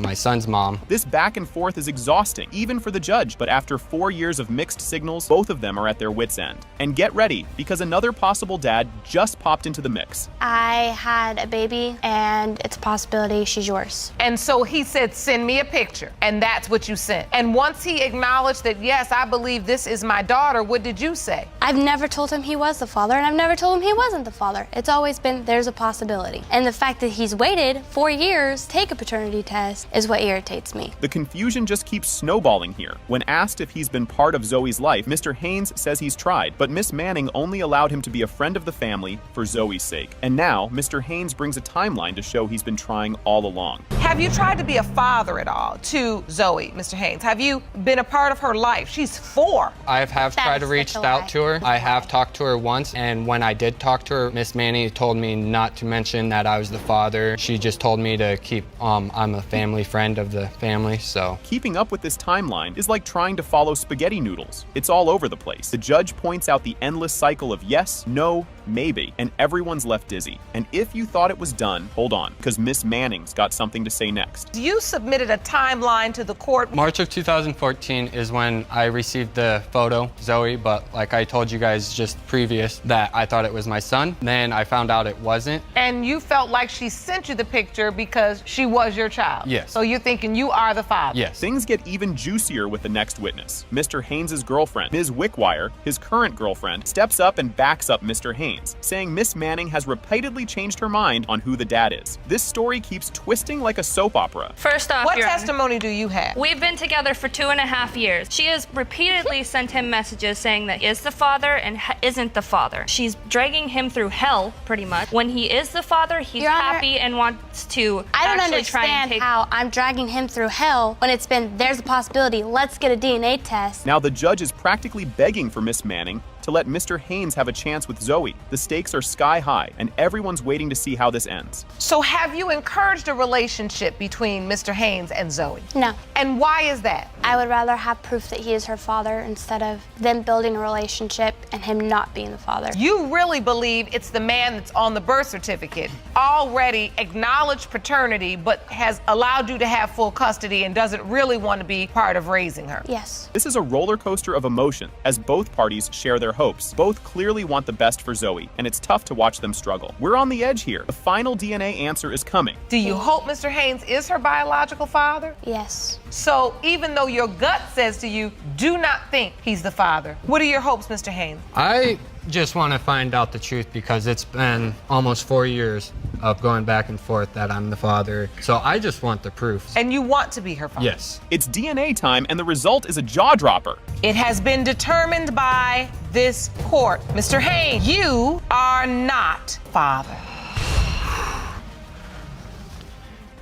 my son's mom. This back and forth is exhausting, even for the judge, but after 4 years of mixed signals, both of them are at their wits' end. And get ready, because another possible dad just popped into the mix. I had a baby, and it's a possibility she's yours. And so he said, send me a picture, and that's what you sent. And once he acknowledged that, yes, I believe this is my daughter, what did you say? I've never told him he was the father, and I've never told him he wasn't the father. It's always been, there's a possibility. And the fact that he's waited 4 years to take a paternity test is what irritates me. The confusion just keeps snowballing here. When asked if he's been part of Zoe's life, Mr. Haynes says he's tried, but Miss Manning only allowed him to be a friend of the family for Zoe's sake. And now, Mr. Haynes brings a timeline to show he's been trying all along. Have you tried to be a father at all to Zoe, Mr. Haynes? Have you been a part of her life? She's 4. I have tried to reach out to her. I have talked to her once, and when I did talk to her, Miss Manning told me not to mention that I was the father. She just told me to keep, I'm a family friend of the family, so. Keeping up with this timeline is like trying to follow spaghetti noodles. It's all over the place. The judge points out the endless cycle of yes, no, maybe, and everyone's left dizzy. And if you thought it was done, hold on, because Miss Manning's got something to say next. You submitted a timeline to the court. March of 2014 is when I received the photo, Zoe, but like I told you guys just previous that I thought it was my son. Then I found out it wasn't. And you felt like she sent you the picture because she was your child. Yes. So you're thinking you are the father. Yes. Things get even juicier with the next witness. Mr. Haynes' girlfriend, Ms. Wickwire, his current girlfriend, steps up and backs up Mr. Haynes, saying Miss Manning has repeatedly changed her mind on who the dad is. This story keeps twisting like a soap opera. First off, what testimony do you have? We've been together for 2.5 years. She has repeatedly sent him messages saying that he is the father and isn't the father. She's dragging him through hell, pretty much. When he is the father, he's happy and wants to I don't actually try and understand take... how I'm dragging him through hell when it's been, there's a possibility, let's get a DNA test. Now the judge is practically begging for Miss Manning to let Mr. Haynes have a chance with Zoe. The stakes are sky high, and everyone's waiting to see how this ends. So have you encouraged a relationship between Mr. Haynes and Zoe? No. And why is that? I would rather have proof that he is her father instead of them building a relationship and him not being the father. You really believe it's the man that's on the birth certificate, already acknowledged paternity, but has allowed you to have full custody and doesn't really want to be part of raising her? Yes. This is a roller coaster of emotion as both parties share their hopes. Both clearly want the best for Zoe, and it's tough to watch them struggle. We're on the edge here. The final DNA answer is coming. Do you hope Mr. Haynes is her biological father? Yes. So even though your gut says to you, do not think he's the father, what are your hopes, Mr. Haynes? I just want to find out the truth because it's been almost 4 years of going back and forth that I'm the father. So I just want the proof. And you want to be her father? Yes. It's DNA time, and the result is a jaw dropper. It has been determined by this court. Mr. Haynes, you are not father.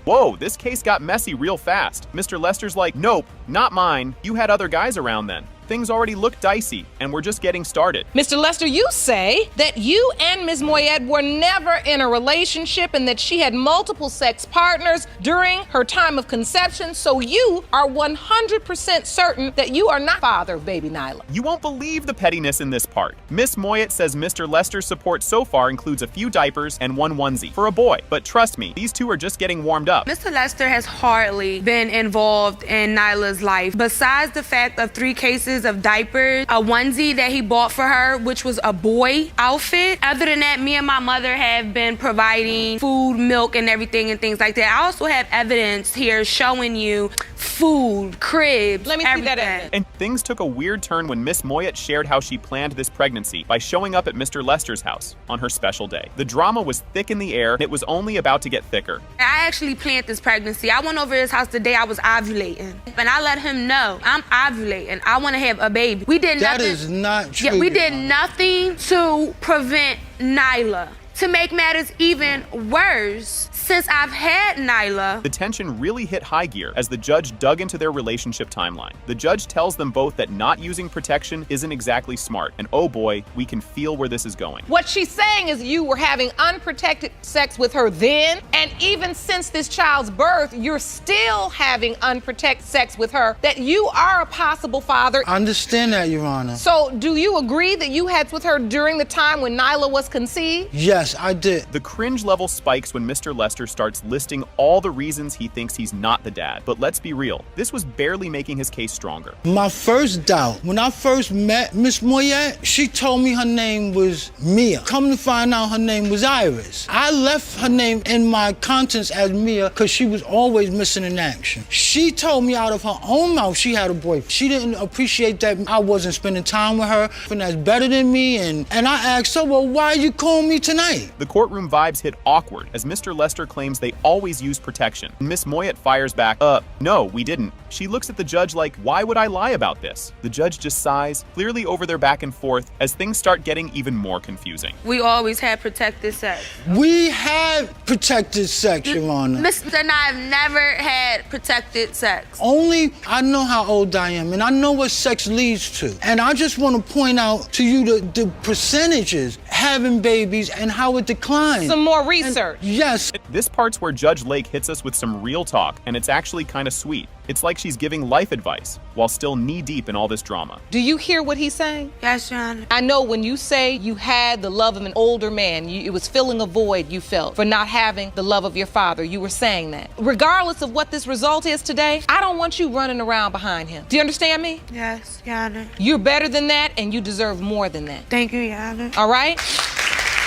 Whoa, this case got messy real fast. Mr. Lester's like, nope, not mine. You had other guys around then. Things already look dicey, and we're just getting started. Mr. Lester, you say that you and Ms. Moyet were never in a relationship and that she had multiple sex partners during her time of conception, so you are 100% certain that you are not father of baby Nyla. You won't believe the pettiness in this part. Miss Moyet says Mr. Lester's support so far includes a few diapers and one onesie for a boy. But trust me, these two are just getting warmed up. Mr. Lester has hardly been involved in Nyla's life. Besides the fact of 3 cases of diapers, a onesie that he bought for her, which was a boy outfit. Other than that, me and my mother have been providing food, milk, and everything and things like that. I also have evidence here showing you food, cribs, Let me everything. see that evidence. And things took a weird turn when Miss Moyet shared how she planned this pregnancy by showing up at Mr. Lester's house on her special day. The drama was thick in the air, and it was only about to get thicker. I actually planned this pregnancy. I went over his house the day I was ovulating, and I let him know I'm ovulating. I want to have a baby. We did nothing. That is not true. Yeah, we did nothing to prevent Nyla. To make matters even worse, since I've had Nyla, The tension really hit high gear as the judge dug into their relationship timeline. The judge tells them both that not using protection isn't exactly smart, and oh boy, we can feel where this is going. What she's saying is you were having unprotected sex with her then, and even since this child's birth, you're still having unprotected sex with her, that you are a possible father. I understand that, Your Honor. So do you agree that you had with her during the time when Nyla was conceived? Yes, I did. The cringe level spikes when Mr. Lester starts listing all the reasons he thinks he's not the dad. But let's be real, this was barely making his case stronger. My first doubt, when I first met Miss Moyet, she told me her name was Mia. Come to find out her name was Iris. I left her name in my contents as Mia because she was always missing in action. She told me out of her own mouth she had a boyfriend. She didn't appreciate that I wasn't spending time with her, and that's better than me. And I asked her, well, why you calling me tonight? The courtroom vibes hit awkward as Mr. Lester claims they always use protection. Miss Moyet fires back, no, we didn't. She looks at the judge like, why would I lie about this? The judge just sighs, clearly over their back and forth, as things start getting even more confusing. we always had protected sex. We had protected sex, Your Honor. Mr. and I have never had protected sex. Only I know how old I am, and I know what sex leads to. And I just want to point out to you the percentages having babies and how it declines. Some more research. Yes. This part's where Judge Lake hits us with some real talk, and it's actually kind of sweet. It's like she's giving life advice while still knee-deep in all this drama. Do you hear what he's saying? Yes, Your Honor. I know when you say you had the love of an older man, it was filling a void you felt for not having the love of your father. You were saying that. Regardless of what this result is today, I don't want you running around behind him. Do you understand me? Yes, Your Honor. You're better than that, and you deserve more than that. Thank you, Your Honor. All right?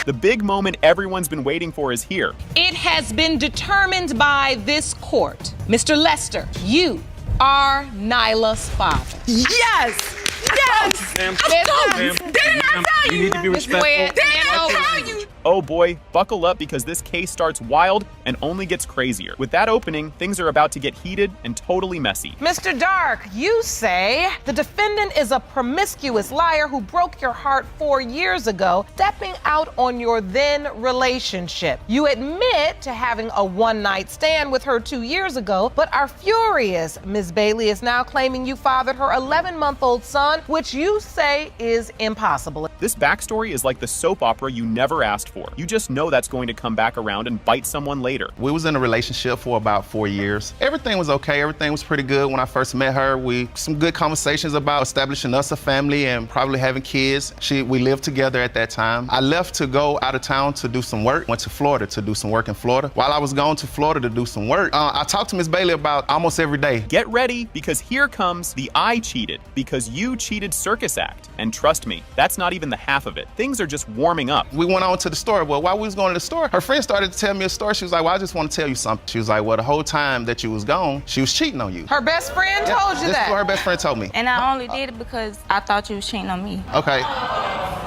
The big moment everyone's been waiting for is here. It has been determined by this court. Mr. Lester, you are Nyla's father. Yes! Yes! Ma'am. Didn't I tell you? You need to be respectful. Didn't I tell you? Oh boy, buckle up because this case starts wild and only gets crazier. With that opening, things are about to get heated and totally messy. Mr. Dark, you say the defendant is a promiscuous liar who broke your heart 4 years ago, stepping out on your then relationship. You admit to having a one-night stand with her 2 years ago, but are furious Ms. Bailey is now claiming you fathered her 11-month-old son, which you say is impossible. This backstory is like the soap opera you never asked for. You just know that's going to come back around and bite someone later. We was in a relationship for about 4 years. Everything was okay. Everything was pretty good when I first met her. Some good conversations about establishing us a family and probably having kids. We lived together at that time. I left to go out of town to do some work. Went to Florida to do some work in Florida. While I was going to Florida to do some work, I talked to Ms. Bailey about almost every day. Get ready, because here comes the I cheated, because you cheated circus act. And trust me, that's not even the half of it. Things are just warming up. We went on to the store. Well, while we was going to the store, her friend started to tell me a story. She was like, well, I just want to tell you something. She was like, well, the whole time that you was gone, she was cheating on you. Her best friend told you This that? is what her best friend told me. And I only did it because I thought you was cheating on me. Okay.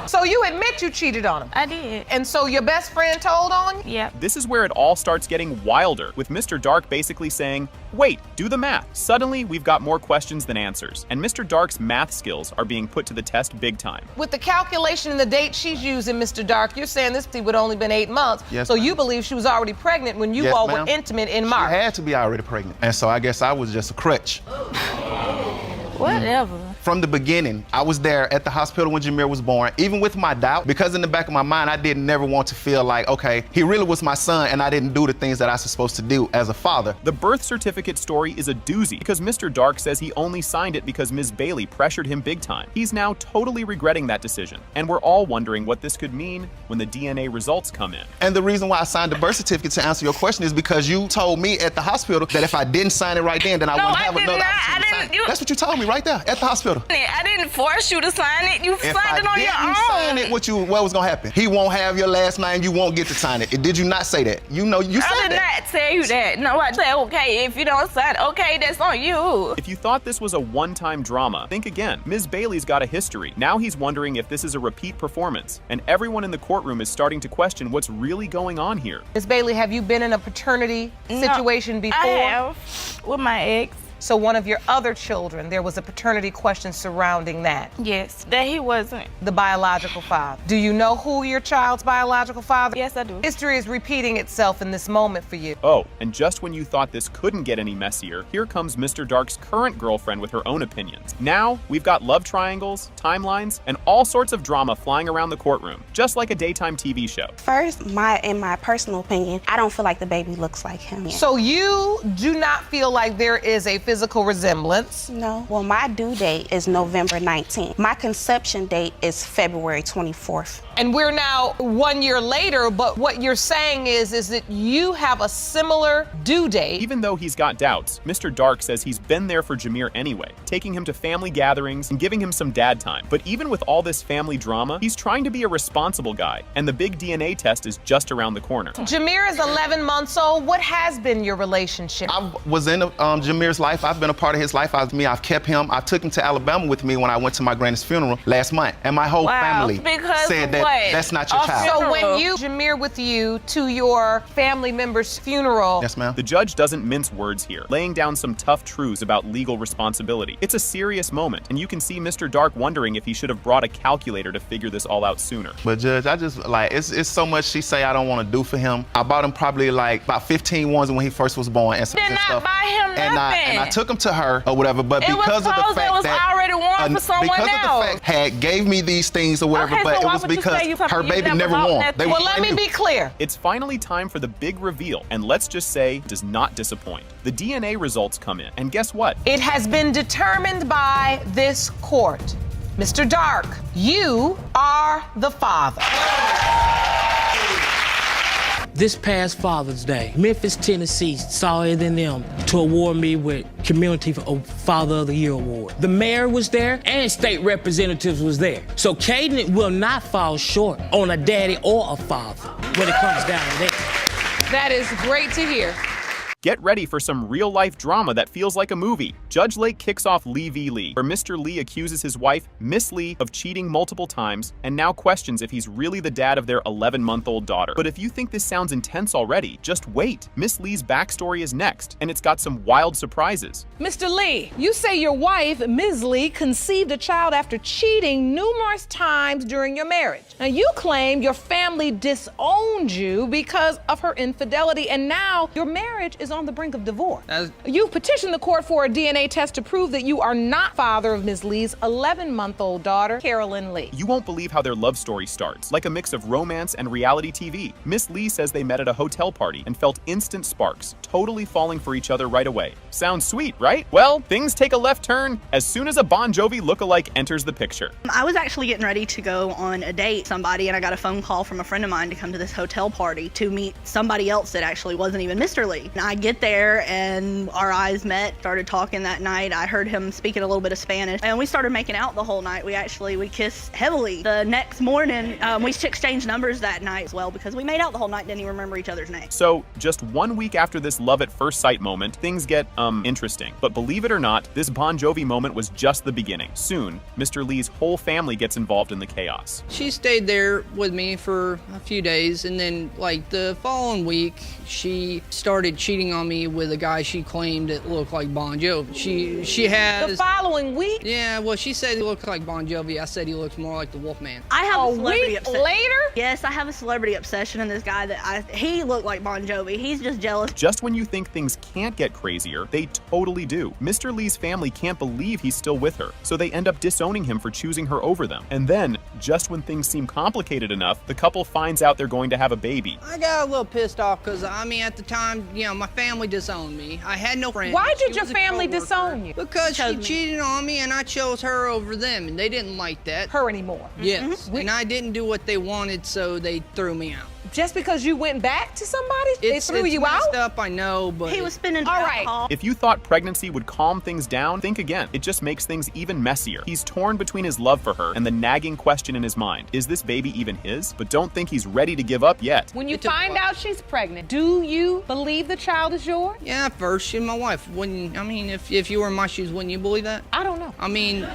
So you admit you cheated on him? I did. And so your best friend told on you? Yep. This is where it all starts getting wilder, with Mr. Dark basically saying, wait, do the math. Suddenly, we've got more questions than answers, and Mr. Dark's math skills are being put to the test big time. With the calculation and the date she's using, Mr. Dark, you're saying this would only been 8 months. Yes, so ma'am. you believe she was already pregnant when you Yes, all ma'am. were intimate in March? She had to be already pregnant. And so I guess I was just a crutch. Whatever. From the beginning, I was there at the hospital when Jameer was born, even with my doubt, because in the back of my mind, I didn't never want to feel like, okay, he really was my son and I didn't do the things that I was supposed to do as a father. The birth certificate story is a doozy because Mr. Dark says he only signed it because Ms. Bailey pressured him big time. He's now totally regretting that decision, and we're all wondering what this could mean when the DNA results come in. And the reason why I signed the birth certificate, to answer your question, is because you told me at the hospital that if I didn't sign it right then I wouldn't have another opportunity to sign it. That's what you told me right there at the hospital. I didn't force you to sign it. You signed it on your own. If I didn't sign it, what was gonna happen? He won't have your last name. You won't get to sign it. Did you not say that? You know you said that. I did not tell you that. No, I said, okay, if you don't sign it, okay, that's on you. If you thought this was a one-time drama, think again. Ms. Bailey's got a history. Now he's wondering if this is a repeat performance, and everyone in the courtroom is starting to question what's really going on here. Ms. Bailey, have you been in a paternity situation before? I have, with my ex. So one of your other children, there was a paternity question surrounding that. Yes, that he wasn't. The biological father. Do you know who your child's biological father? Yes, I do. History is repeating itself in this moment for you. Oh, and just when you thought this couldn't get any messier, here comes Mr. Dark's current girlfriend with her own opinions. Now, we've got love triangles, timelines, and all sorts of drama flying around the courtroom, just like a daytime TV show. First, in my personal opinion, I don't feel like the baby looks like him. So you do not feel like there is a physical resemblance? No. Well, my due date is November 19th. My conception date is February 24th. And we're now 1 year later, but what you're saying is that you have a similar due date. Even though he's got doubts, Mr. Dark says he's been there for Jameer anyway, taking him to family gatherings and giving him some dad time. But even with all this family drama, he's trying to be a responsible guy, and the big DNA test is just around the corner. Jameer is 11 months old. What has been your relationship? I was in Jameer's life. I've been a part of his life. I've kept him. I took him to Alabama with me when I went to my granny's funeral last month. And my whole family said that that's not your child. So when Jameer with you to your family member's funeral. Yes, ma'am. The judge doesn't mince words here, laying down some tough truths about legal responsibility. It's a serious moment, and you can see Mr. Dark wondering if he should have brought a calculator to figure this all out sooner. But Judge, I just it's so much she say I don't want to do for him. I bought him probably like about 15 ones when he first was born and some Did not stuff. buy him nothing. And I took him to her or whatever, but It because was of the clothes fact that was already worn for someone because else. of the fact had gave me these things or whatever, Okay, but so it why was would you because say you something her you baby never never bought won. that Well, let me be clear. It's finally time for the big reveal, and let's just say it does not disappoint. The DNA results come in, and guess what? It has been determined by this court. Mr. Dark, you are the father. This past Father's Day, Memphis, Tennessee saw it in them to award me with Community Father of the Year award. The mayor was there and state representatives was there. So Caden will not fall short on a daddy or a father when it comes down to that. That is great to hear. Get ready for some real-life drama that feels like a movie. Judge Lake kicks off Lee v. Lee, where Mr. Lee accuses his wife, Miss Lee, of cheating multiple times and now questions if he's really the dad of their 11-month-old daughter. But if you think this sounds intense already, just wait. Miss Lee's backstory is next, and it's got some wild surprises. Mr. Lee, you say your wife, Ms. Lee, conceived a child after cheating numerous times during your marriage. Now, you claim your family disowned you because of her infidelity, and now your marriage is on the brink of divorce. You petitioned the court for a DNA test to prove that you are not father of Ms. Lee's 11-month-old daughter, Carolyn Lee. You won't believe how their love story starts, like a mix of romance and reality TV. Miss Lee says they met at a hotel party and felt instant sparks, totally falling for each other right away. Sounds sweet, right? Well, things take a left turn as soon as a Bon Jovi lookalike enters the picture. I was actually getting ready to go on a date with somebody, and I got a phone call from a friend of mine to come to this hotel party to meet somebody else that actually wasn't even Mr. Lee. And I get there and our eyes met, started talking that night. I heard him speaking a little bit of Spanish and we started making out the whole night. We kissed heavily. The next morning, we exchanged numbers that night as well because we made out the whole night, didn't even remember each other's names. So, just 1 week after this love at first sight moment, things get, interesting. But believe it or not, this Bon Jovi moment was just the beginning. Soon, Mr. Lee's whole family gets involved in the chaos. She stayed there with me for a few days, and then, like, the following week, she started cheating on me with a guy she claimed that looked like Bon Jovi. She has... The following week? Yeah, well, she said he looked like Bon Jovi. I said he looks more like the Wolfman. I have a celebrity week obsession. later? Yes, I have a celebrity obsession in this guy he looked like Bon Jovi. He's just jealous. Just when you think things can't get crazier, they totally do. Mr. Lee's family can't believe he's still with her, so they end up disowning him for choosing her over them. And then, just when things seem complicated enough, the couple finds out they're going to have a baby. I got a little pissed off because, I mean, at the time, you know, my family disowned me. I had no friends. Why did your family disown you? Because she cheated on me and I chose her over them, and they didn't like that. Her anymore? Yes. And I didn't do what they wanted, so they threw me out. Just because you went back to somebody, they threw you out? It's messed up, I know, but... He was spending all right. If you thought pregnancy would calm things down, think again. It just makes things even messier. He's torn between his love for her and the nagging question in his mind. Is this baby even his? But don't think he's ready to give up yet. When you find out she's pregnant, do you believe the child is yours? Yeah, at first, she's my wife. Wouldn't, I mean, if you were in my shoes, wouldn't you believe that? I don't know. I mean...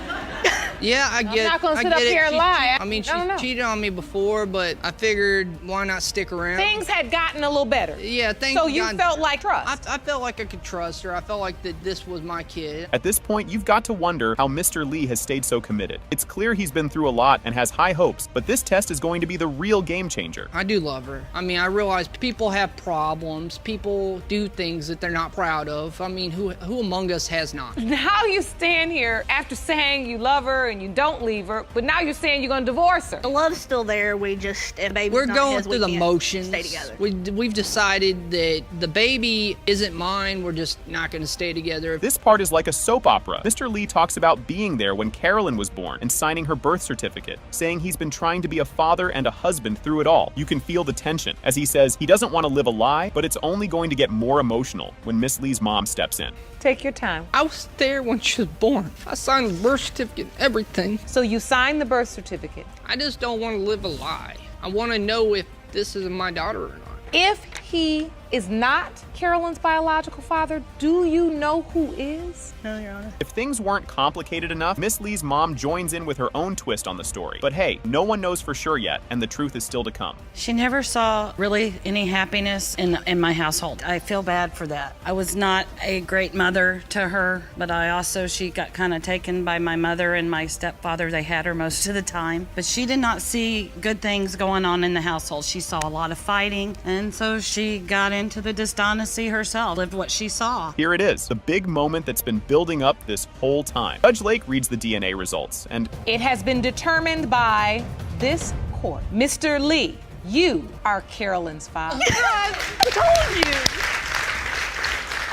Yeah, I get it. I'm not going to sit up here and lie. I mean, she cheated on me before, but I figured why not stick around? Things had gotten a little better. Yeah, things So you felt like trust? I felt like I could trust her. I felt like that this was my kid. At this point, you've got to wonder how Mr. Lee has stayed so committed. It's clear he's been through a lot and has high hopes, but this test is going to be the real game changer. I do love her. I mean, I realize people have problems. People do things that they're not proud of. I mean, who among us has not? Now you stand here after saying you love her and you don't leave her, but now you're saying you're going to divorce her. The love's still there. We just, if baby's We're not going his, through the can't motions. Stay together. We've decided that the baby isn't mine. We're just not going to stay together. This part is like a soap opera. Mr. Lee talks about being there when Carolyn was born and signing her birth certificate, saying he's been trying to be a father and a husband through it all. You can feel the tension as he says he doesn't want to live a lie, but it's only going to get more emotional when Miss Lee's mom steps in. Take your time. I was there when she was born. I signed the birth certificate, everything. So you signed the birth certificate? I just don't want to live a lie. I want to know if this is my daughter or not. If he is not Carolyn's biological father, do you know who is? No, Your Honor. If things weren't complicated enough, Miss Lee's mom joins in with her own twist on the story. But hey, no one knows for sure yet, and the truth is still to come. She never saw really any happiness in my household. I feel bad for that. I was not a great mother to her, but she got kind of taken by my mother and my stepfather. They had her most of the time. But she did not see good things going on in the household. She saw a lot of fighting, and so she got into the dishonesty herself, lived what she saw. Here it is, the big moment that's been building up this whole time. Judge Lake reads the DNA results, and it has been determined by this court. Mr. Lee, you are Carolyn's father. Yes, I told you.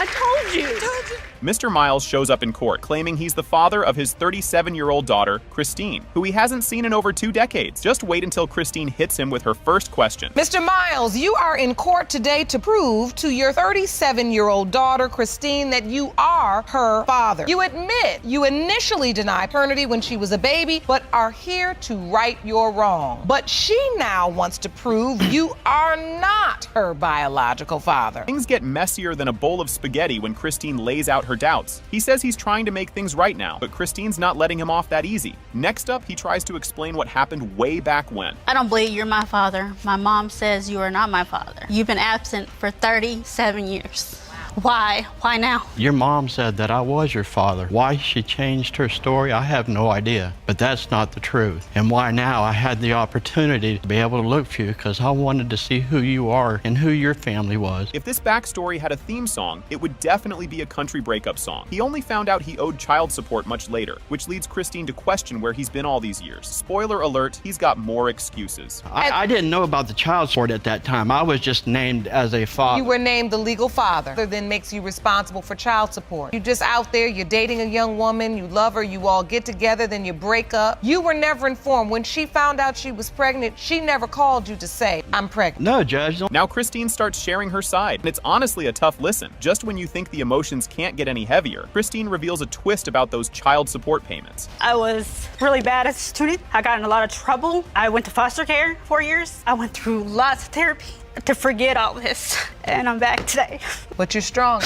I told you. Mr. Miles shows up in court claiming he's the father of his 37-year-old daughter, Christine, who he hasn't seen in over 2 decades. Just wait until Christine hits him with her first question. Mr. Miles, you are in court today to prove to your 37-year-old daughter, Christine, that you are her father. You admit you initially denied paternity when she was a baby, but are here to right your wrong. But she now wants to prove you are not her biological father. Things get messier than a bowl of spaghetti when Christine lays out her doubts. He says he's trying to make things right now, but Christine's not letting him off that easy. Next up, he tries to explain what happened way back when. I don't believe you're my father. My mom says you are not my father. You've been absent for 37 years. Why? Why now? Your mom said that I was your father. Why she changed her story, I have no idea. But that's not the truth. And why now? I had the opportunity to be able to look for you because I wanted to see who you are and who your family was. If this backstory had a theme song, it would definitely be a country breakup song. He only found out he owed child support much later, which leads Christine to question where he's been all these years. Spoiler alert, he's got more excuses. I didn't know about the child support at that time. I was just named as a father. You were named the legal father. Then makes you responsible for child support. You're just out there, you're dating a young woman, you love her, you all get together, then you break up. You were never informed. When she found out she was pregnant, she never called you to say, I'm pregnant. No, Judge. Now Christine starts sharing her side, and it's honestly a tough listen. Just when you think the emotions can't get any heavier, Christine reveals a twist about those child support payments. I was really bad as a student. I got in a lot of trouble. I went to foster care 4 years. I went through lots of therapy to forget all this, and I'm back today. But you're strong,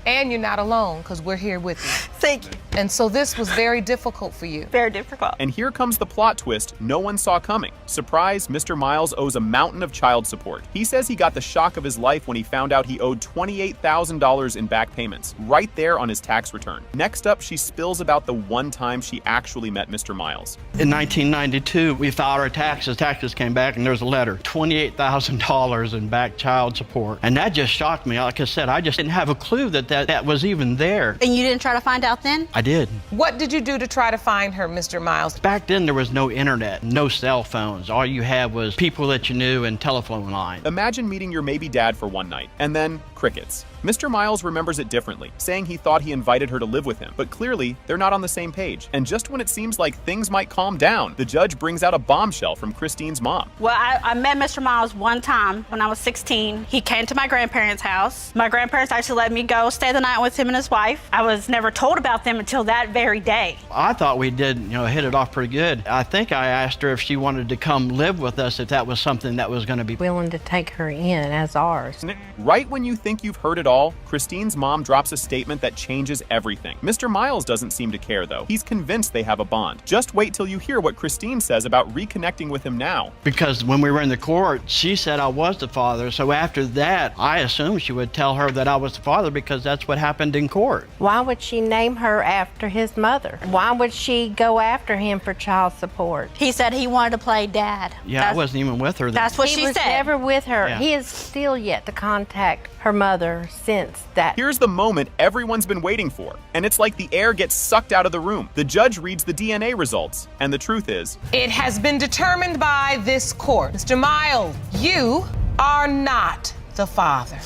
and you're not alone, because we're here with you. Thank you. And so this was very difficult for you. Very difficult. And here comes the plot twist no one saw coming. Surprise, Mr. Miles owes a mountain of child support. He says he got the shock of his life when he found out he owed $28,000 in back payments, right there on his tax return. Next up, she spills about the one time she actually met Mr. Miles. In 1992, we filed our taxes. Taxes came back, and there's a letter, $28,000 in back child support. And that just shocked me. Like I said, I just didn't have a clue that was even there. And you didn't try to find out then? I did. What did you do to try to find her, Mr. Miles? Back then, there was no internet, no cell phones. All you had was people that you knew and telephone lines. Imagine meeting your maybe dad for one night, and then crickets. Mr. Miles remembers it differently, saying he thought he invited her to live with him, but clearly they're not on the same page. And just when it seems like things might calm down, the judge brings out a bombshell from Christine's mom. Well, I met Mr. Miles one time when I was 16. He came to my grandparents' house. My grandparents actually let me go stay the night with him and his wife. I was never told about them until that very day. I thought we did, hit it off pretty good. I think I asked her if she wanted to come live with us, if that was something that was going to be willing to take her in as ours. Right when you think you've heard it all, Christine's mom drops a statement that changes everything. Mr. Miles doesn't seem to care, though. He's convinced they have a bond. Just wait till you hear what Christine says about reconnecting with him now. Because when we were in the court, she said I was the father. So after that, I assumed she would tell her that I was the father because that's what happened in court. Why would she name her after his mother? Why would she go after him for child support? He said he wanted to play dad. Yeah, I wasn't even with her then. That's what she said. He was never with her. Yeah. He is still yet to contact her mother since that. Here's the moment everyone's been waiting for, and it's like the air gets sucked out of the room. The judge reads the DNA results, and the truth is, it has been determined by this court. Mr. Miles, you are not the father.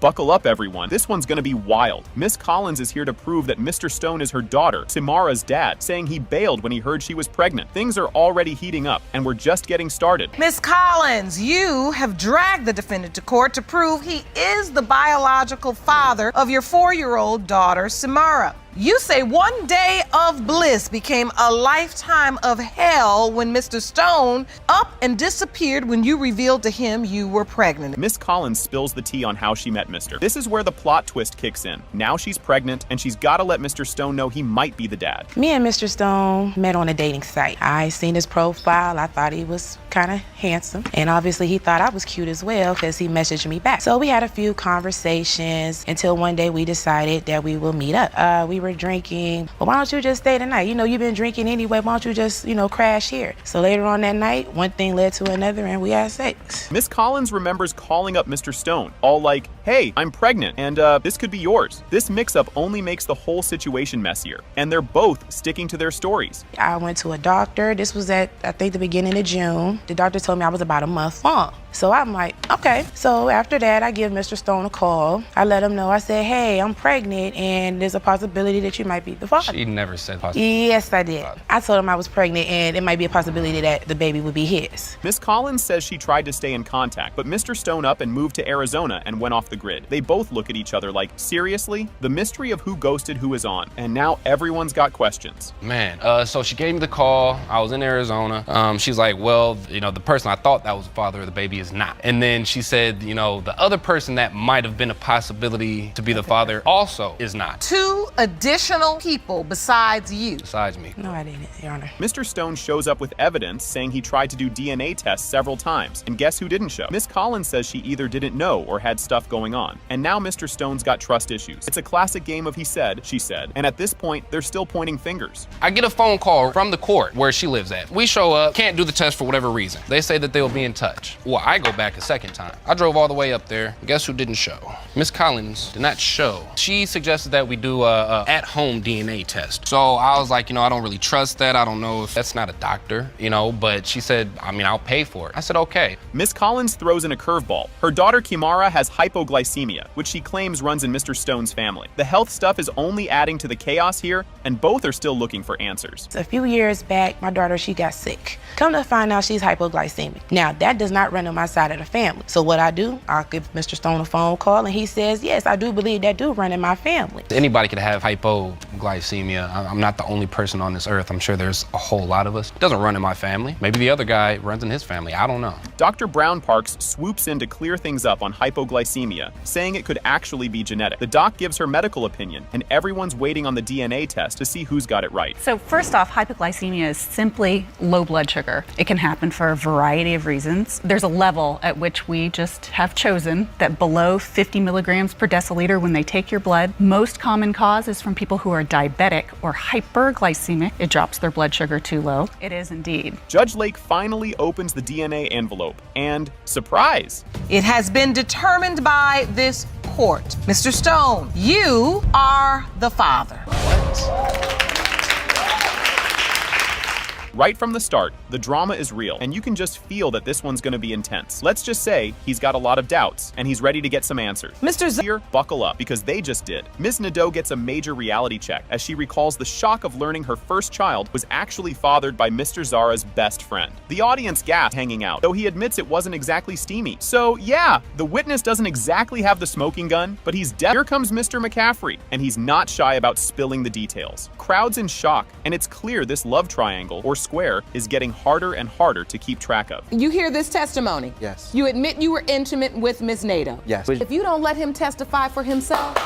buckle up, everyone. This one's gonna be wild. Miss Collins is here to prove that Mr. Stone is her daughter, Tamara's dad, saying he bailed when he heard she was pregnant. Things are already heating up, and we're just getting started. Miss Collins, you have dragged the defendant to court to prove he is the biological father of your 4-year-old daughter, Samara. You say one day of bliss became a lifetime of hell when Mr. Stone up and disappeared when you revealed to him you were pregnant. Miss Collins spills the tea on how she met Mr. This is where the plot twist kicks in. Now she's pregnant, and she's got to let Mr. Stone know he might be the dad. Me and Mr. Stone met on a dating site. I seen his profile. I thought he was kind of handsome, and obviously he thought I was cute as well because he messaged me back. So we had a few conversations until one day we decided that we will meet up. We were drinking. Well, why don't you just stay the night? You know, you've been drinking anyway. Why don't you just, crash here? So later on that night, one thing led to another, and we had sex. Miss Collins remembers calling up Mr. Stone, all like, hey, I'm pregnant, and this could be yours. This mix-up only makes the whole situation messier, and they're both sticking to their stories. I went to a doctor. This was at, I think, the beginning of June. The doctor told me I was about a month long. So I'm like, okay. So after that, I give Mr. Stone a call. I let him know. I said, hey, I'm pregnant, and there's a possibility that you might be the father. She never said possibility. Yes, I did. I told him I was pregnant, and it might be a possibility that the baby would be his. Miss Collins says she tried to stay in contact, but Mr. Stone up and moved to Arizona and went off the grid. They both look at each other like, seriously? The mystery of who ghosted who is on, and now everyone's got questions. Man, so she gave me the call. I was in Arizona. She's like, well, the person I thought that was the father of the baby is not. And then she said, the other person that might have been a possibility to be the father also is not. 2 additional people besides you. Besides me. No, I didn't, Your Honor. Mr. Stone shows up with evidence saying he tried to do DNA tests several times, and guess who didn't show? Miss Collins says she either didn't know or had stuff going on. And now Mr. Stone's got trust issues. It's a classic game of he said, she said, and at this point, they're still pointing fingers. I get a phone call from the court where she lives at. We show up, can't do the test for whatever reason. They say that they'll be in touch. Well, I go back a second time. I drove all the way up there. Guess who didn't show? Miss Collins did not show. She suggested that we do a at-home DNA test. So I was like, I don't really trust that. I don't know if that's not a doctor, but she said, I'll pay for it. I said, okay. Miss Collins throws in a curveball. Her daughter Kimara has hypoglycemia, which she claims runs in Mr. Stone's family. The health stuff is only adding to the chaos here, and both are still looking for answers. A few years back, my daughter, she got sick. Come to find out she's hypoglycemic. Now, that does not run on my side of the family. So what I do, I'll give Mr. Stone a phone call, and he says, yes, I do believe that do run in my family. Anybody could have hypoglycemia. I'm not the only person on this earth. I'm sure there's a whole lot of us. It doesn't run in my family. Maybe the other guy runs in his family. I don't know. Dr. Brown Parks swoops in to clear things up on hypoglycemia, saying it could actually be genetic. The doc gives her medical opinion, and everyone's waiting on the DNA test to see who's got it right. So first off, hypoglycemia is simply low blood sugar. It can happen for a variety of reasons. There's a level at which we just have chosen that below 50 milligrams per deciliter when they take your blood. Most common cause is from people who are diabetic or hyperglycemic. It drops their blood sugar too low. It is indeed. Judge Lake finally opens the DNA envelope, and surprise! It has been determined by this court. Mr. Stone, you are the father. Right from the start, the drama is real, and you can just feel that this one's gonna be intense. Let's just say he's got a lot of doubts, and he's ready to get some answers. Mr. Here, buckle up, because they just did. Ms. Nadeau gets a major reality check as she recalls the shock of learning her first child was actually fathered by Mr. Zara's best friend. The audience gasped hanging out, though he admits it wasn't exactly steamy. So yeah, the witness doesn't exactly have the smoking gun, but he's dead. Here comes Mr. McCaffrey, and he's not shy about spilling the details. Crowd's in shock, and it's clear this love triangle, or square, is getting harder and harder to keep track of. You hear this testimony? Yes. You admit you were intimate with Ms. Nadeau? Yes. If you don't let him testify for himself.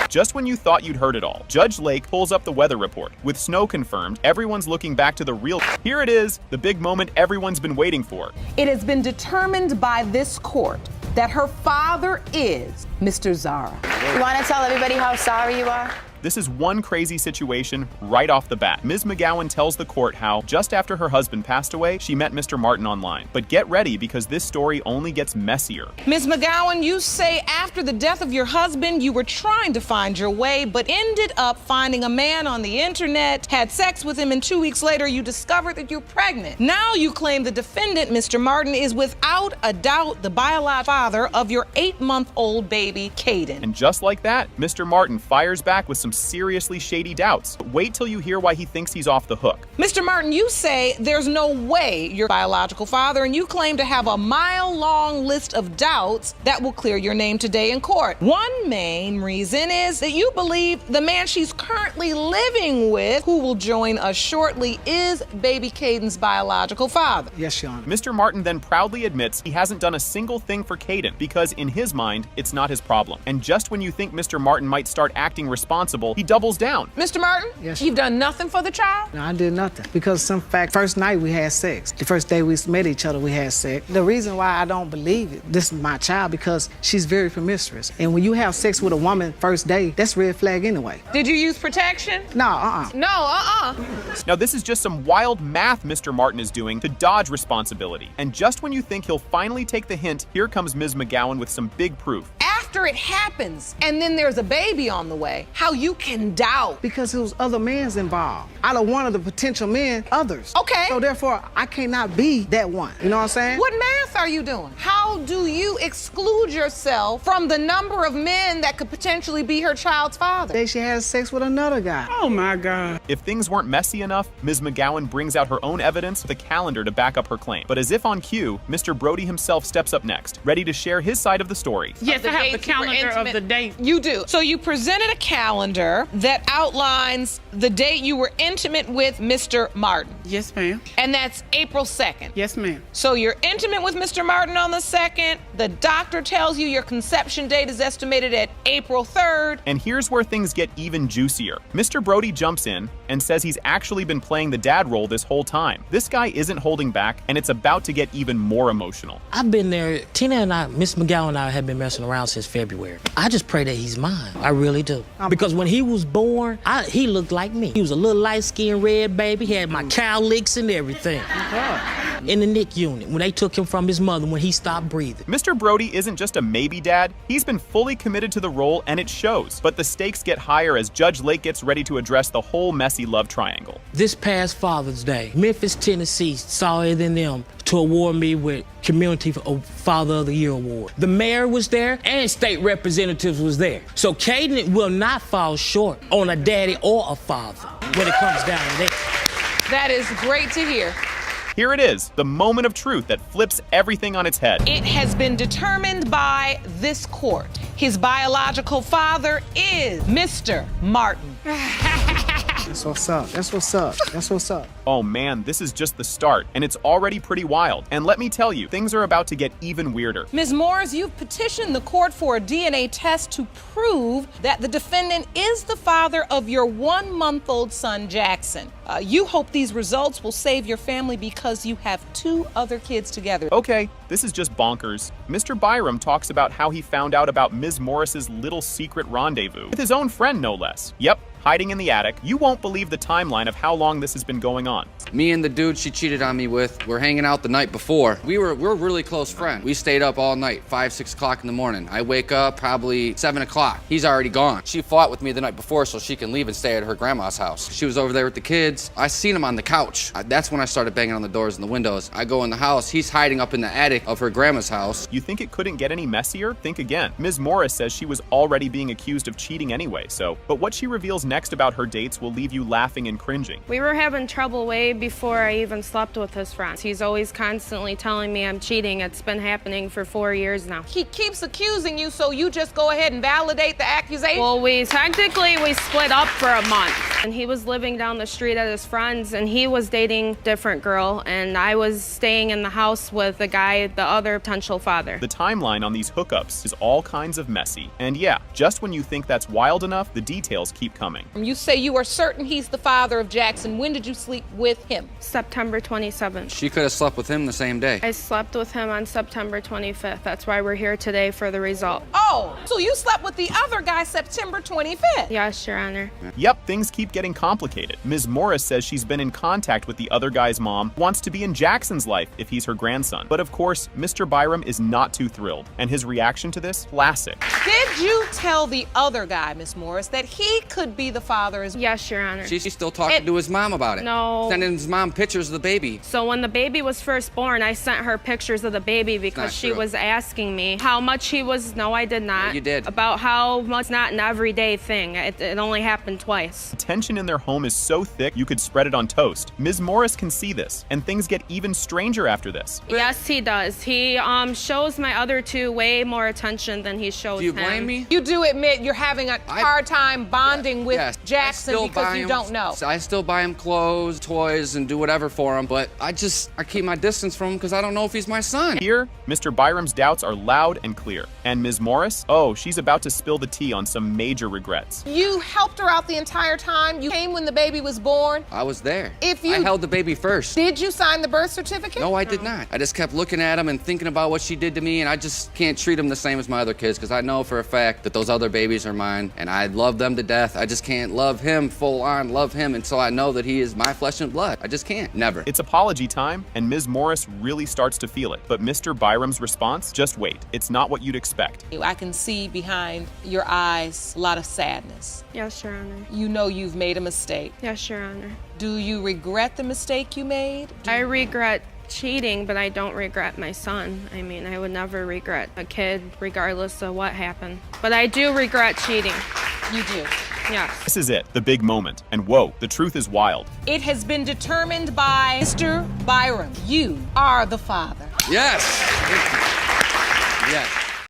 Just when you thought you'd heard it all, Judge Lake pulls up the weather report. With snow confirmed, everyone's looking back to the real. Here it is, the big moment everyone's been waiting for. It has been determined by this court that her father is Mr. Zara. You want to tell everybody how sorry you are? This is one crazy situation right off the bat. Ms. McGowan tells the court how, just after her husband passed away, she met Mr. Martin online. But get ready, because this story only gets messier. Ms. McGowan, you say after the death of your husband, you were trying to find your way, but ended up finding a man on the internet, had sex with him, and 2 weeks later, you discovered that you're pregnant. Now you claim the defendant, Mr. Martin, is without a doubt the biological father of your 8-month-old baby, Caden. And just like that, Mr. Martin fires back with some seriously shady doubts. Wait till you hear why he thinks he's off the hook. Mr. Martin, you say there's no way you're biological father, and you claim to have a mile-long list of doubts that will clear your name today in court. One main reason is that you believe the man she's currently living with, who will join us shortly, is baby Caden's biological father. Yes, Your Honor. Mr. Martin then proudly admits he hasn't done a single thing for Caden because in his mind, it's not his problem. And just when you think Mr. Martin might start acting responsible, he doubles down. Mr. Martin, yes, you've done nothing for the child? No, I did nothing. Because some fact, first night we had sex. The first day we met each other, we had sex. The reason why I don't believe it, this is my child, because she's very promiscuous. And when you have sex with a woman first day, that's red flag anyway. Did you use protection? No, No, Now this is just some wild math Mr. Martin is doing to dodge responsibility. And just when you think he'll finally take the hint, here comes Ms. McGowan with some big proof. After it happens, and then there's a baby on the way, how you can doubt. Because there was other men involved. Out of one of the potential men, others. Okay. So therefore, I cannot be that one. You know what I'm saying? What math are you doing? How do you exclude yourself from the number of men that could potentially be her child's father? She had sex with another guy. Oh my God. If things weren't messy enough, Ms. McGowan brings out her own evidence with a calendar to back up her claim. But as if on cue, Mr. Brody himself steps up next, ready to share his side of the story. Yes, I have the calendar of the date. You do. So you presented a calendar that outlines the date you were intimate with Mr. Martin. Yes, ma'am. And that's April 2nd. Yes, ma'am. So you're intimate with Mr. Martin on the 2nd. The doctor tells you your conception date is estimated at April 3rd. And here's where things get even juicier. Mr. Brody jumps in and says he's actually been playing the dad role this whole time. This guy isn't holding back, and it's about to get even more emotional. I've been there. Tina and I, Miss McGowan and I have been messing around since February. I just pray that he's mine. I really do. Because when he was born, he looked like me. He was a little light-skinned red baby. He had my cow licks and everything. happened in the NIC unit when they took him from his mother when he stopped breathing. Mr. Brody isn't just a maybe dad, he's been fully committed to the role and it shows. But the stakes get higher as Judge Lake gets ready to address the whole messy love triangle. This past Father's Day, Memphis, Tennessee saw it in them to award me with Community Father of the Year award. The mayor was there and state representatives was there. So Caden will not fall short on a daddy or a father when it comes down to that. That is great to hear. Here it is, the moment of truth that flips everything on its head. It has been determined by this court. His biological father is Mr. Martin. That's what's up. That's what's up. That's what's up. Oh man, this is just the start, and it's already pretty wild. And let me tell you, things are about to get even weirder. Ms. Morris, you've petitioned the court for a DNA test to prove that the defendant is the father of your 1-month-old son, Jackson. You hope these results will save your family because you have 2 other kids together. Okay, this is just bonkers. Mr. Byram talks about how he found out about Ms. Morris's little secret rendezvous with his own friend, no less. Yep. Hiding in the attic. You won't believe the timeline of how long this has been going on. Me and the dude she cheated on me with were hanging out the night before. We're really close friends. We stayed up all night, 5, 6 o'clock in the morning. I wake up probably 7 o'clock. He's already gone. She fought with me the night before so she can leave and stay at her grandma's house. She was over there with the kids. I seen him on the couch. That's when I started banging on the doors and the windows. I go in the house. He's hiding up in the attic of her grandma's house. You think it couldn't get any messier? Think again. Ms. Morris says she was already being accused of cheating anyway, but what she reveals next about her dates will leave you laughing and cringing. We were having trouble way before I even slept with his friends. He's always constantly telling me I'm cheating. It's been happening for 4 years now. He keeps accusing you, so you just go ahead and validate the accusation? Well, we split up for a month. And he was living down the street at his friend's, and he was dating a different girl, and I was staying in the house with the guy, the other potential father. The timeline on these hookups is all kinds of messy. And yeah, just when you think that's wild enough, the details keep coming. You say you are certain he's the father of Jackson. When did you sleep with him? September 27th. She could have slept with him the same day. I slept with him on September 25th. That's why we're here today for the result. Oh, so you slept with the other guy September 25th? Yes, Your Honor. Yep, things keep getting complicated. Ms. Morris says she's been in contact with the other guy's mom, wants to be in Jackson's life if he's her grandson. But of course, Mr. Byram is not too thrilled, and his reaction to this, classic. Did you tell the other guy, Ms. Morris, that he could be the father as well? Yes, Your Honor. She's still talking to his mom about it. No. Sending his mom pictures of the baby. So when the baby was first born, I sent her pictures of the baby because she was asking me how much he was. No, I did not. Yeah, you did. About how much, not an everyday thing. It only happened twice. Tension in their home is so thick you could spread it on toast. Ms. Morris can see this, and things get even stranger after this. Yes, he does. He shows my other 2 way more attention than he shows him. Do you blame me? You do admit you're having a hard time bonding with Jackson because you don't know. I still buy him clothes, toys, and do whatever for him, but I keep my distance from him because I don't know if he's my son. Here, Mr. Byram's doubts are loud and clear. And Ms. Morris? Oh, she's about to spill the tea on some major regrets. You helped her out the entire time? You came when the baby was born? I was there. I held the baby first. Did you sign the birth certificate? No, I did not. I just kept looking at him and thinking about what she did to me, and I just can't treat him the same as my other kids because I know for a fact that those other babies are mine, and I love them to death. I just can't love him full on, love him until I know that he is my flesh and blood. I just can't. Never. It's apology time, and Ms. Morris really starts to feel it. But Mr. Byram's response? Just wait. It's not what you'd expect. I can see behind your eyes a lot of sadness. Yes, Your Honor. You know you've made a mistake. Yes, Your Honor. Do you regret the mistake you made? I regret cheating, but I don't regret my son. I mean, I would never regret a kid regardless of what happened. But I do regret cheating. You do? Yes. This is it, the big moment. And whoa, the truth is wild. It has been determined by Mr. Byram. You are the father. Yes. Yes.